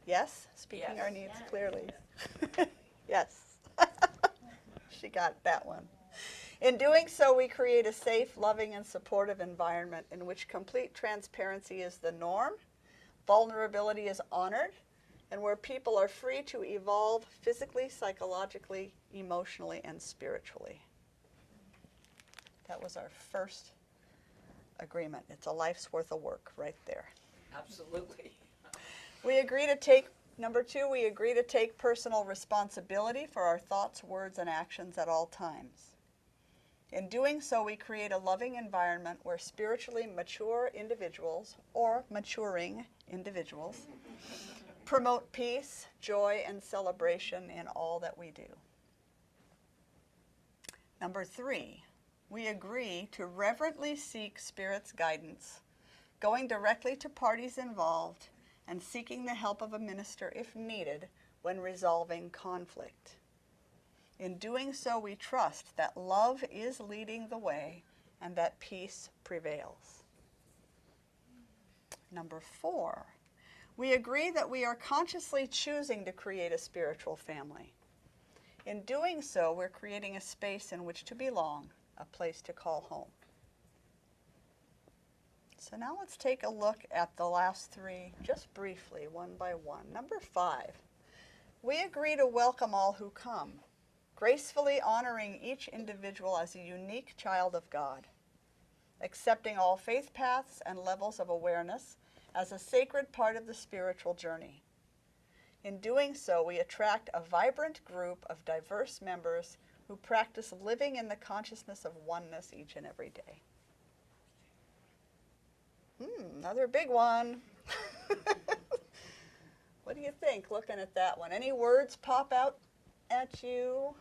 S1: Yes? Speaking our needs clearly. Yes. She got that one. In doing so, we create a safe, loving, and supportive environment in which complete transparency is the norm, vulnerability is honored, and where people are free to evolve physically, psychologically, emotionally, and spiritually. That was our first agreement. It's a life's worth of work right there.
S3: Absolutely.
S1: We agree to take, number 2, we agree to take personal responsibility for our thoughts, words, and actions at all times. In doing so, we create a loving environment where spiritually mature individuals, or maturing individuals, promote peace, joy, and celebration in all that we do. Number 3, we agree to reverently seek Spirit's guidance, going directly to parties involved and seeking the help of a minister if needed when resolving conflict. In doing so, we trust that love is leading the way and that peace prevails. Number 4, we agree that we are consciously choosing to create a spiritual family. In doing so, we're creating a space in which to belong, a place to call home. So now let's take a look at the last 3 just briefly, one by one. Number 5, we agree to welcome all who come, gracefully honoring each individual as a unique child of God, accepting all faith paths and levels of awareness as a sacred part of the spiritual journey. In doing so, we attract a vibrant group of diverse members who practice living in the consciousness of oneness each and every day. Another big one. What do you think, looking at that one? Any words pop out at you?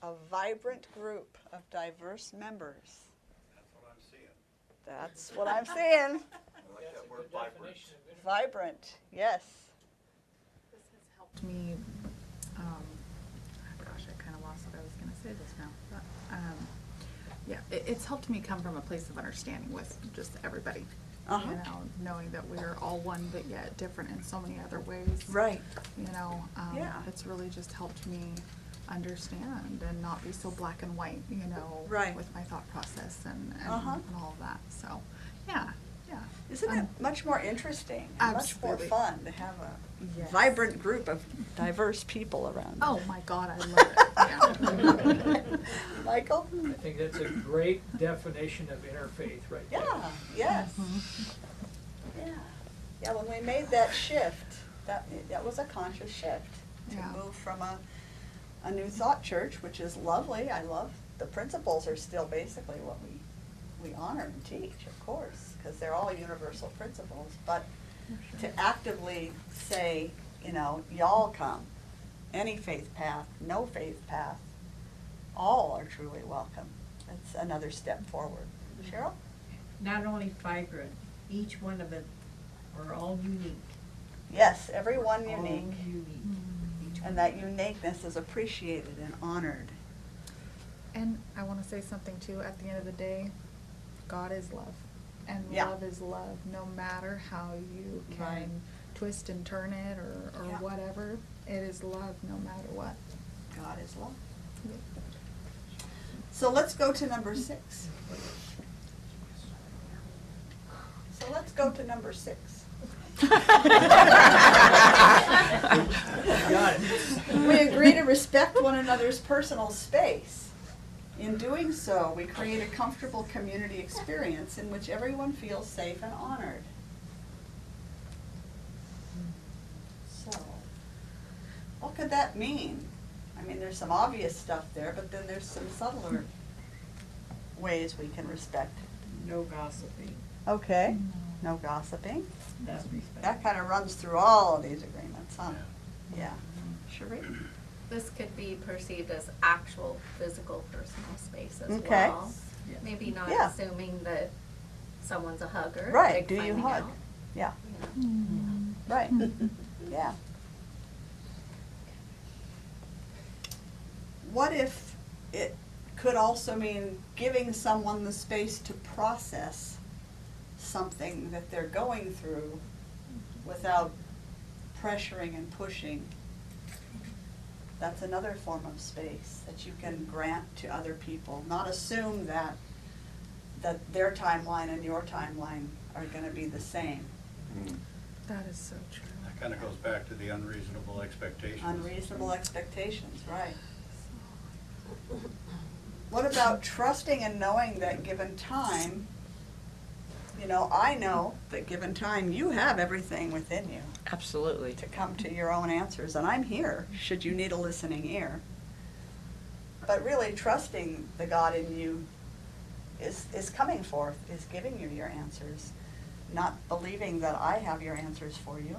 S1: A vibrant group of diverse members.
S2: That's what I'm seeing.
S1: That's what I'm seeing.
S2: I like that word vibrant.
S1: Vibrant, yes.
S8: This has helped me, gosh, I kind of lost what I was going to say this now. But, yeah, it's helped me come from a place of understanding with just everybody.
S1: Uh-huh.
S8: You know, knowing that we're all one but yet different in so many other ways.
S1: Right.
S8: You know,
S1: Yeah.
S8: it's really just helped me understand and not be so black and white, you know,
S1: Right.
S8: with my thought process and
S1: Uh-huh.
S8: all of that. So, yeah.
S1: Isn't it much more interesting and much more
S8: Absolutely.
S1: fun to have a
S8: Yes.
S1: vibrant group of diverse people around?
S8: Oh my God, I love it. Yeah.
S1: Michael?
S6: I think that's a great definition of interfaith right there.
S1: Yeah, yes. Yeah. Yeah, when we made that shift, that was a conscious shift to
S8: Yeah.
S1: move from a New Thought church, which is lovely. I love the principles are still basically what we honor and teach, of course, because they're all universal principles. But to actively say, you know, y'all come, any faith path, no faith path, all are truly welcome. That's another step forward. Cheryl?
S5: Not only vibrant, each one of it are all unique.
S1: Yes, everyone
S5: All
S1: unique.
S5: unique.
S1: And that uniqueness is appreciated and honored.
S8: And I want to say something too, at the end of the day, God is love. And
S1: Yeah.
S8: love is love, no matter how you can
S1: Right.
S8: twist and turn it or
S1: Yeah.
S8: whatever. It is love no matter what.
S1: God is love. So let's go to number 6. So let's go to number 6. We agree to respect one another's personal space. In doing so, we create a comfortable community experience in which everyone feels safe and honored. So, what could that mean? I mean, there's some obvious stuff there, but then there's some subtler ways we can respect.
S5: No gossiping.
S1: Okay, no gossiping.
S5: That's respect.
S1: That kind of runs through all of these agreements, huh? Yeah. Cherie?
S9: This could be perceived as actual physical personal space as
S1: Okay.
S9: well.
S5: Yeah.
S9: Maybe not
S1: Yeah.
S9: assuming that someone's a hugger.
S1: Right,
S9: big
S1: do you
S9: finding
S1: hug?
S9: out,
S1: Yeah,
S9: you know.
S1: right, yeah. What if it could also mean giving someone the space to process something that they're going through without pressuring and pushing? That's another form of space that you can grant to other people, not assume that their timeline and your timeline are going to be the same.
S8: That is so true.
S2: That kind of goes back to the unreasonable expectations.
S1: Unreasonable expectations, right. What about trusting and knowing that given time, you know, I know that given time, you have everything within you
S3: Absolutely.
S1: to come to your own answers, and I'm here, should you need a listening ear. But really trusting the God in you is coming forth, is giving you your answers, not believing that I have your answers for you,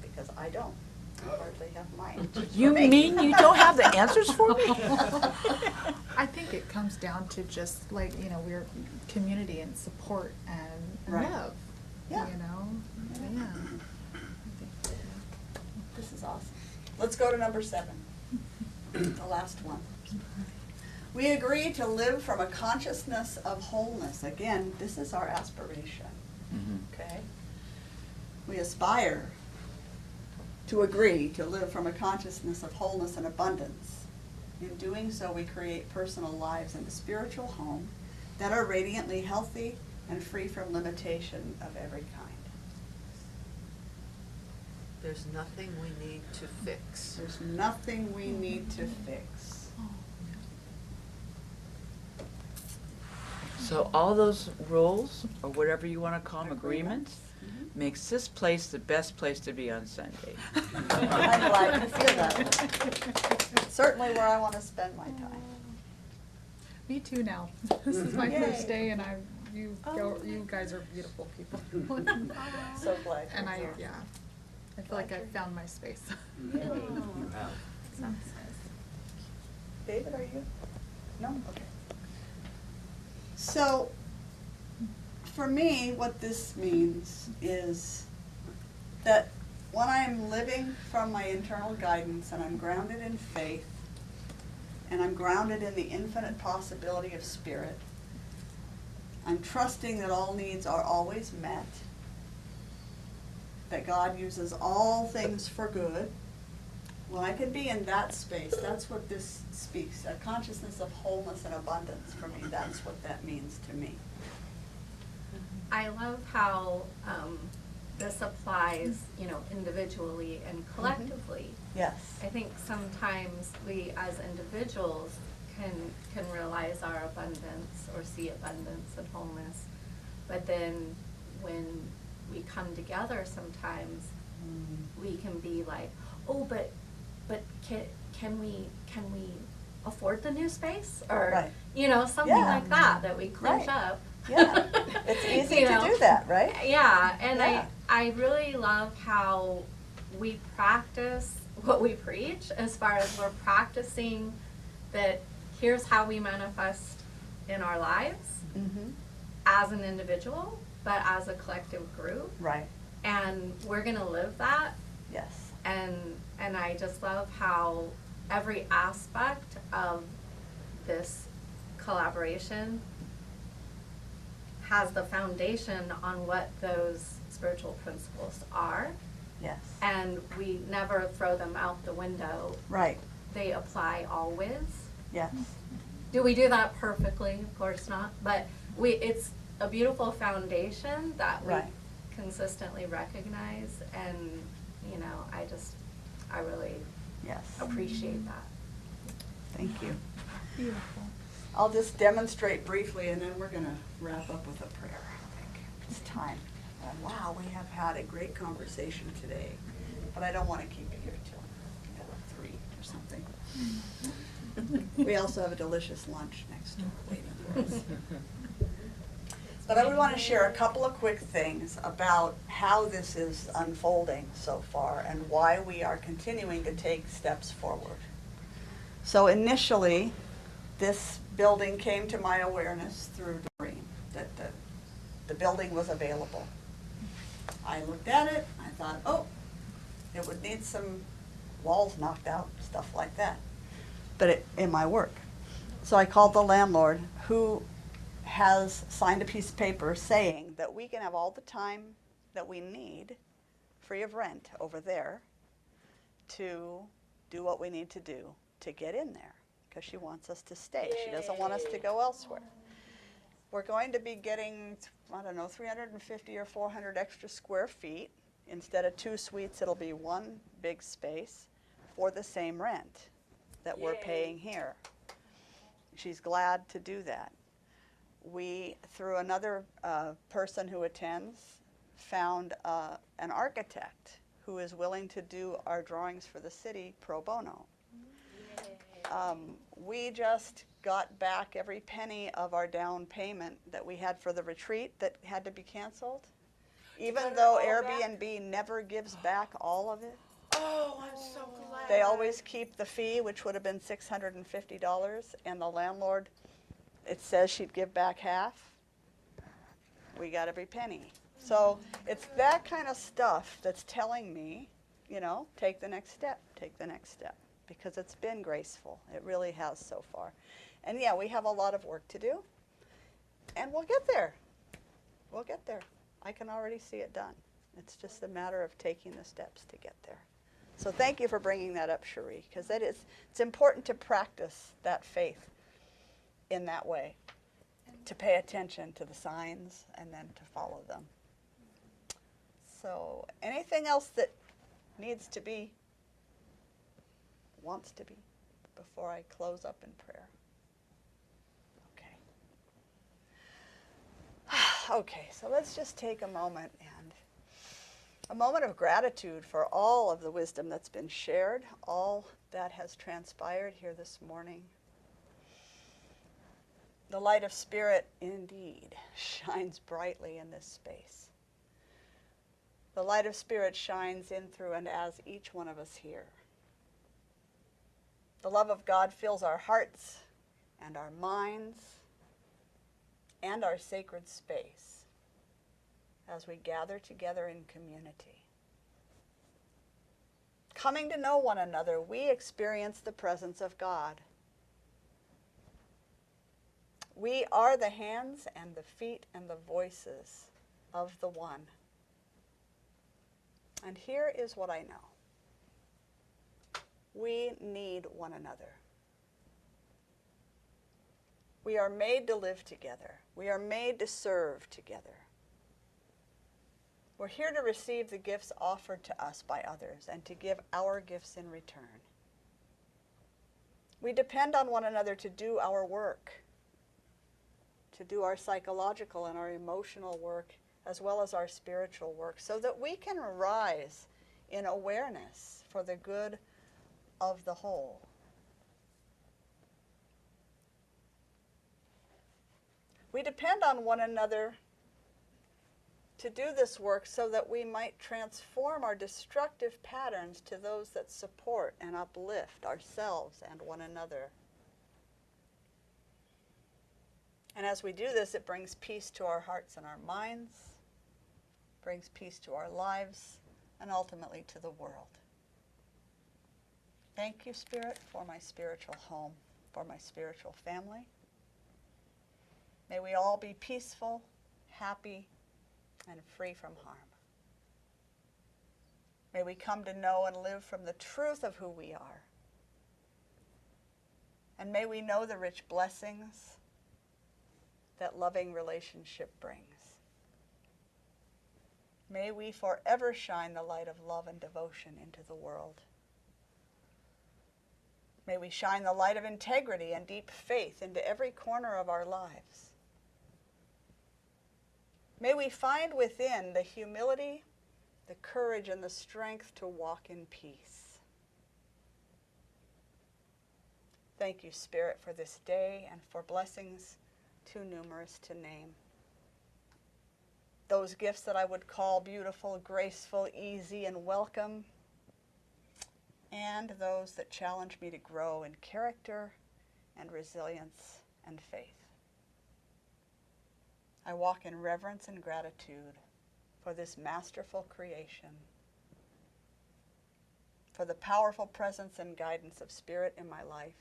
S1: because I don't. I hardly have mine.
S3: You mean you don't have the answers for me?
S8: I think it comes down to just like, you know, we're community and support and
S1: Right.
S8: love,
S1: Yeah.
S8: you know? Yeah.
S1: This is awesome. Let's go to number 7, the last one. We agree to live from a consciousness of wholeness. Again, this is our aspiration, okay? We aspire to agree to live from a consciousness of wholeness and abundance. In doing so, we create personal lives in the spiritual home that are radiantly healthy and free from limitation of every kind.
S11: There's nothing we need to fix.
S1: There's nothing we need to fix.
S3: So all those rules, or whatever you want to call them, agreements, makes this place the best place to be on Sunday.
S1: I'm glad you feel that way. Certainly where I want to spend my time.
S8: Me too now. This is my
S1: Yay.
S8: first day and you guys are beautiful people.
S1: So glad.
S8: And
S1: you're here.
S8: I feel like I've found my space.
S1: David, are you? No? Okay. So, for me, what this means is that when I'm living from my internal guidance and I'm grounded in faith and I'm grounded in the infinite possibility of spirit, I'm trusting that all needs are always met, that God uses all things for good. When I can be in that space, that's what this speaks, a consciousness of wholeness and abundance for me. That's what that means to me.
S9: I love how this applies, you know, individually and collectively.
S1: Yes.
S9: I think sometimes we as individuals can realize our abundance or see abundance and wholeness, but then when we come together sometimes we can be like, oh, but can we afford the new space, or
S1: Right.
S9: you know, something
S1: Yeah.
S9: like that we clinch
S1: Right.
S9: up.
S1: Yeah. It's easy
S9: You
S1: to
S9: know?
S1: do that, right?
S9: Yeah, and
S1: Yeah.
S9: I really love how we practice what we preach, as far as we're practicing that here's how we manifest in our lives
S1: Mm-hmm.
S9: as an individual, but as a collective group.
S1: Right.
S9: And we're gonna live that.
S1: Yes.
S9: And I just love how every aspect of this collaboration has the foundation on what those spiritual principles are.
S1: Yes.
S9: And we never throw them out the window.
S1: Right.
S9: They apply always.
S1: Yes.
S9: Do we do that perfectly? Of course not. But it's a beautiful foundation that we
S1: Right.
S9: consistently recognize, and you know, I really
S1: Yes.
S9: appreciate that.
S1: Thank you.
S8: Beautiful.
S1: I'll just demonstrate briefly, and then we're going to wrap up with a prayer. I think it's time. And wow, we have had a great conversation today, but I don't want to keep it here till 3 or something. We also have a delicious lunch next door waiting for us. But we want to share a couple of quick things about how this is unfolding so far and why we are continuing to take steps forward. So initially, this building came to my awareness through Doreen, that the building was available. I looked at it, I thought, oh, it would need some walls knocked out, stuff like that, but in my work. So I called the landlord, who has signed a piece of paper saying that we can have all the time that we need, free of rent, over there to do what we need to do to get in there, because she wants us to stay. She doesn't want us to go elsewhere. We're going to be getting I don't know, 350 or 400 extra square feet. Instead of 2 suites, it'll be 1 big space for the same rent that we're paying here. She's glad to do that. We, through another person who attends, found an architect who is willing to do our drawings for the city pro bono. We just got back every penny of our down payment that we had for the retreat that had to be canceled. Even though Airbnb never gives back all of it.
S3: Oh, I'm so glad.
S1: They always keep the fee, which would have been $650, and the landlord, it says she'd give back half. We got every penny. So it's that kind of stuff that's telling me, you know, take the next step, take the next step, because it's been graceful. It really has so far. And yeah, we have a lot of work to do, and we'll get there. We'll get there. I can already see it done. It's just a matter of taking the steps to get there. So thank you for bringing that up, Cherie, because it's important to practice that faith in that way, to pay attention to the signs and then to follow them. So anything else that needs to be, wants to be, before I close up in prayer? Okay. Okay, so let's just take a moment of gratitude for all of the wisdom that's been shared, all that has transpired here this morning. The light of Spirit indeed shines brightly in this space. The light of Spirit shines in through and as each one of us here. The love of God fills our hearts and our minds and our sacred space as we gather together in community. Coming to know one another, we experience the presence of God. We are the hands and the feet and the voices of the One. And here is what I know. We need one another. We are made to live together. We are made to serve together. We're here to receive the gifts offered to us by others and to give our gifts in return. We depend on one another to do our work, to do our psychological and our emotional work, as well as our spiritual work, so that we can rise in awareness for the good of the whole. We depend on one another to do this work so that we might transform our destructive patterns to those that support and uplift ourselves and one another. And as we do this, it brings peace to our hearts and our minds, brings peace to our lives, and ultimately to the world. Thank you, Spirit, for my spiritual home, for my spiritual family. May we all be peaceful, happy, and free from harm. May we come to know and live from the truth of who we are. And may we know the rich blessings that loving relationship brings. May we forever shine the light of love and devotion into the world. May we shine the light of integrity and deep faith into every corner of our lives. May we find within the humility, the courage, and the strength to walk in peace. Thank you, Spirit, for this day and for blessings too numerous to name. Those gifts that I would call beautiful, graceful, easy, and welcome, and those that challenge me to grow in character and resilience and faith. I walk in reverence and gratitude for this masterful creation, for the powerful presence and guidance of Spirit in my life,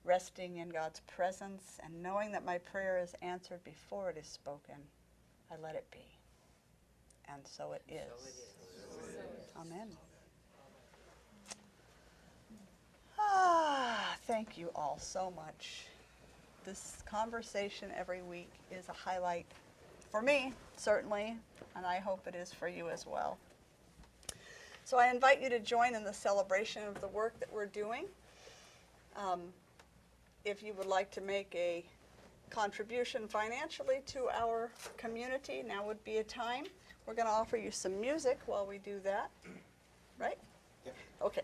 S1: resting in God's presence and knowing that my prayer is answered before it is spoken. I let it be. And so it is. Amen. Thank you all so much. this conversation every week is a highlight for me, certainly, and I hope it is for you as well. So I invite you to join in the celebration of the work that we're doing. If you would like to make a contribution financially to our community, now would be a time. We're going to offer you some music while we do that, right?
S12: Yep.
S1: Okay.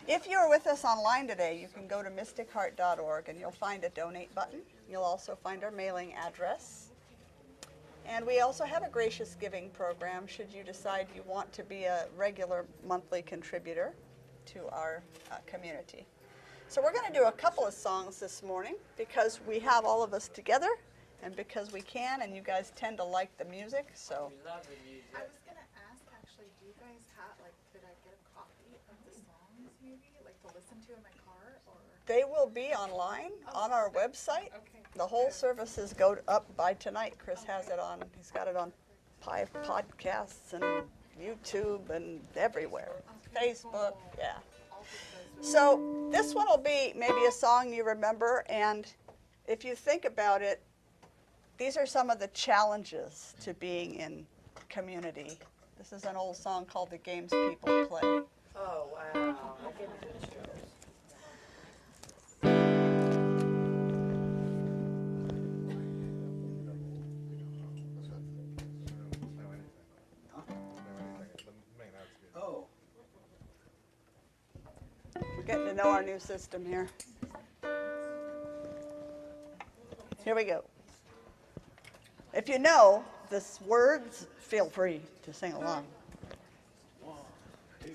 S1: If you're with us online today, you can go to mysticheart.org and you'll find a donate button. You'll also find our mailing address. And we also have a gracious giving program should you decide you want to be a regular monthly contributor to our community. So we're going to do a couple of songs this morning because we have all of us together and because we can, and you guys tend to like the music, so.
S8: I was gonna ask, actually, do you guys have, like, could I get a copy of the songs maybe, like to listen to in my car, or?
S1: They will be online on our website.
S8: Okay.
S1: The whole services go up by tonight. Chris has it on, he's got it on podcasts and YouTube and everywhere. Facebook, yeah. So this one will be maybe a song you remember, and if you think about it, these are some of the challenges to being in community. This is an old song called The Games People Play.
S11: Oh, wow. I can do this.
S12: Oh.
S1: We're getting to know our new system here. Here we go. If you know the words, feel free to sing along.
S12: 1, 2,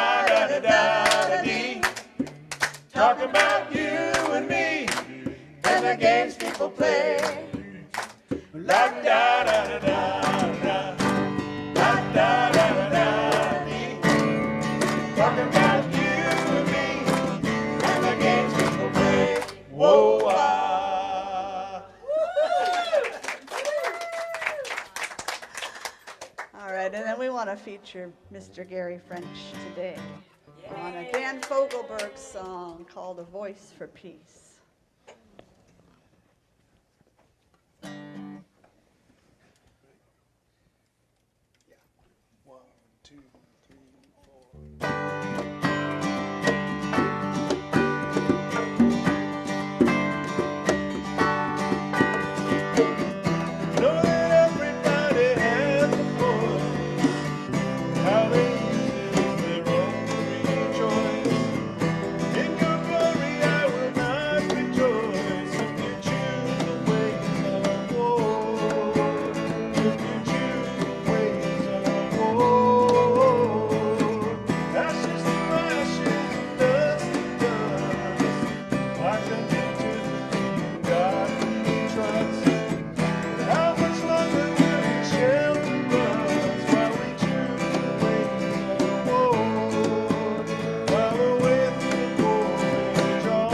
S4: da-da-da-da-da-da-dee. Talking about you and me and the games people play. La-da-da-da-da-da, la-da-da-da-da-dee. Talking about you and me and the games people play. Whoa-ah.
S1: All feature Mr. Gary French today on a Dan Fogelberg song called A Voice for Peace.
S12: One, two, three, four.
S4: Know that everybody has a voice. How they use it is their own free choice. In your glory I will not rejoice if you choose the ways of war. If you choose the ways of war. Ashes to ashes, dust to dust. Like the victors in God we trust. How much longer will you shelter us while we choose the ways of war? While the winds of war rage on.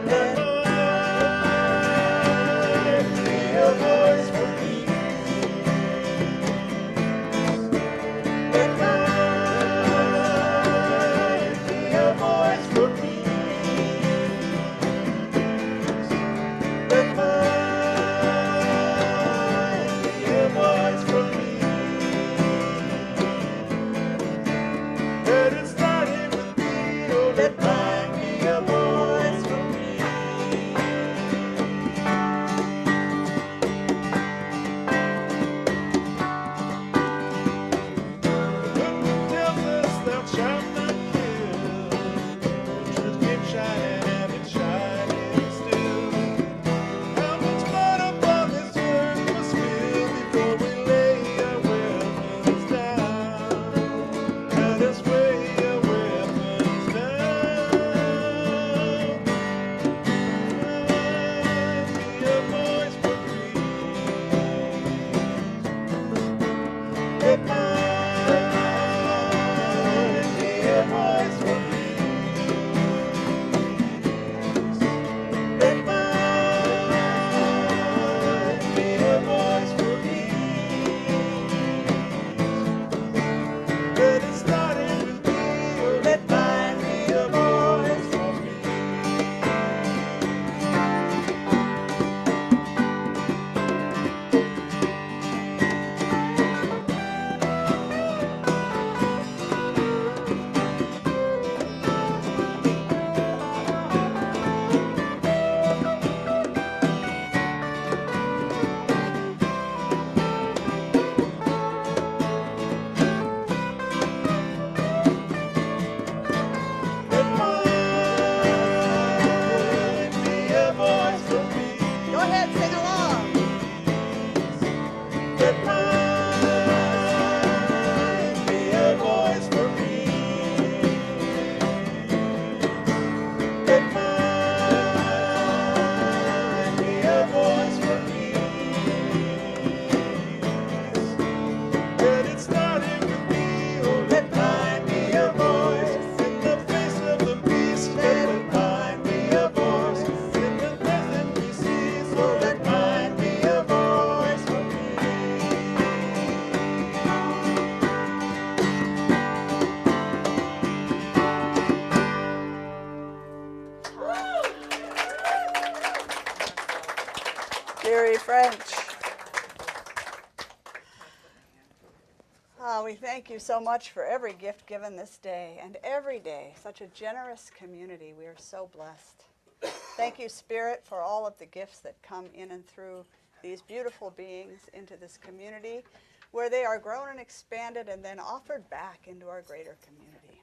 S4: Let mine be a voice for peace. Let mine be a voice for peace. Let mine be a voice for peace. Let it start here with me, oh, let mine be a voice for peace. The book tells us thou shalt not kill. Truth keeps shining and it's shining still. How much blood upon this earth must spill before we lay our weapons down? Let us weigh our weapons down. Be a voice for peace. Let mine be a voice for peace. Let mine be a voice for peace. Let it start in with me, oh, let mine be a voice for peace. Let mine be a voice for peace.
S1: Go ahead, sing along.
S4: Let mine be a voice for peace. Let mine be a voice for peace. Let it start in with me, oh, let mine be a voice. In the face of the beast, let mine be a voice. In the death that we see, so let mine be a voice for
S1: Gary French. We thank you so much for every gift given this day and every day. Such a generous community. We are so blessed. Thank you, Spirit, for all of the gifts that come in and through these beautiful beings into this community, where they are grown and expanded and then offered back into our greater community.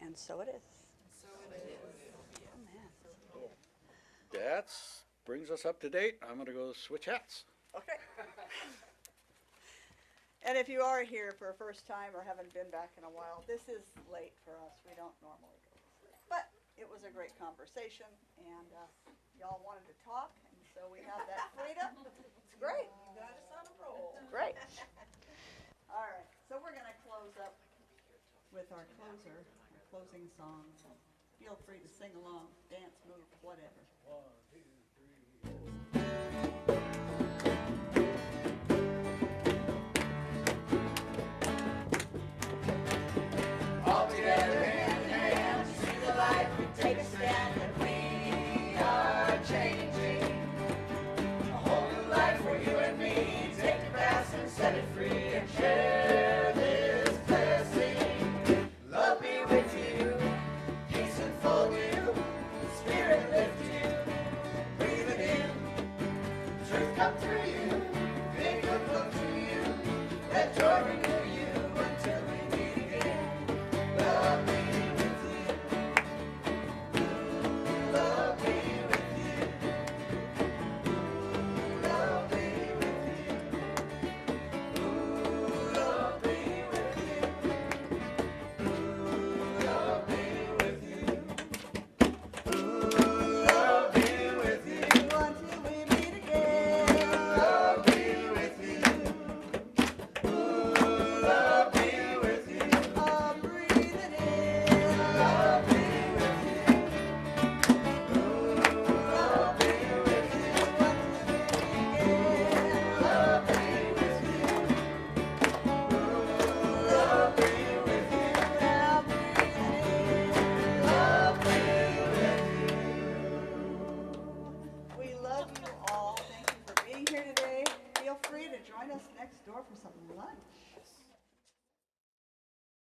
S1: And so it is. Amen.
S2: That brings us up to date. I'm going to go switch hats.
S1: Okay. And if you are here for a first time or haven't been back in a while, this is late for us. We don't normally go. But it was a great conversation, and y'all wanted to talk, and so we have that freedom. It's great.
S10: You got us on a roll.
S1: Great. All right, so we're going to close up with our closer, our closing song. So feel free to sing along, dance, move, whatever.
S4: 1, 2, 3, 4.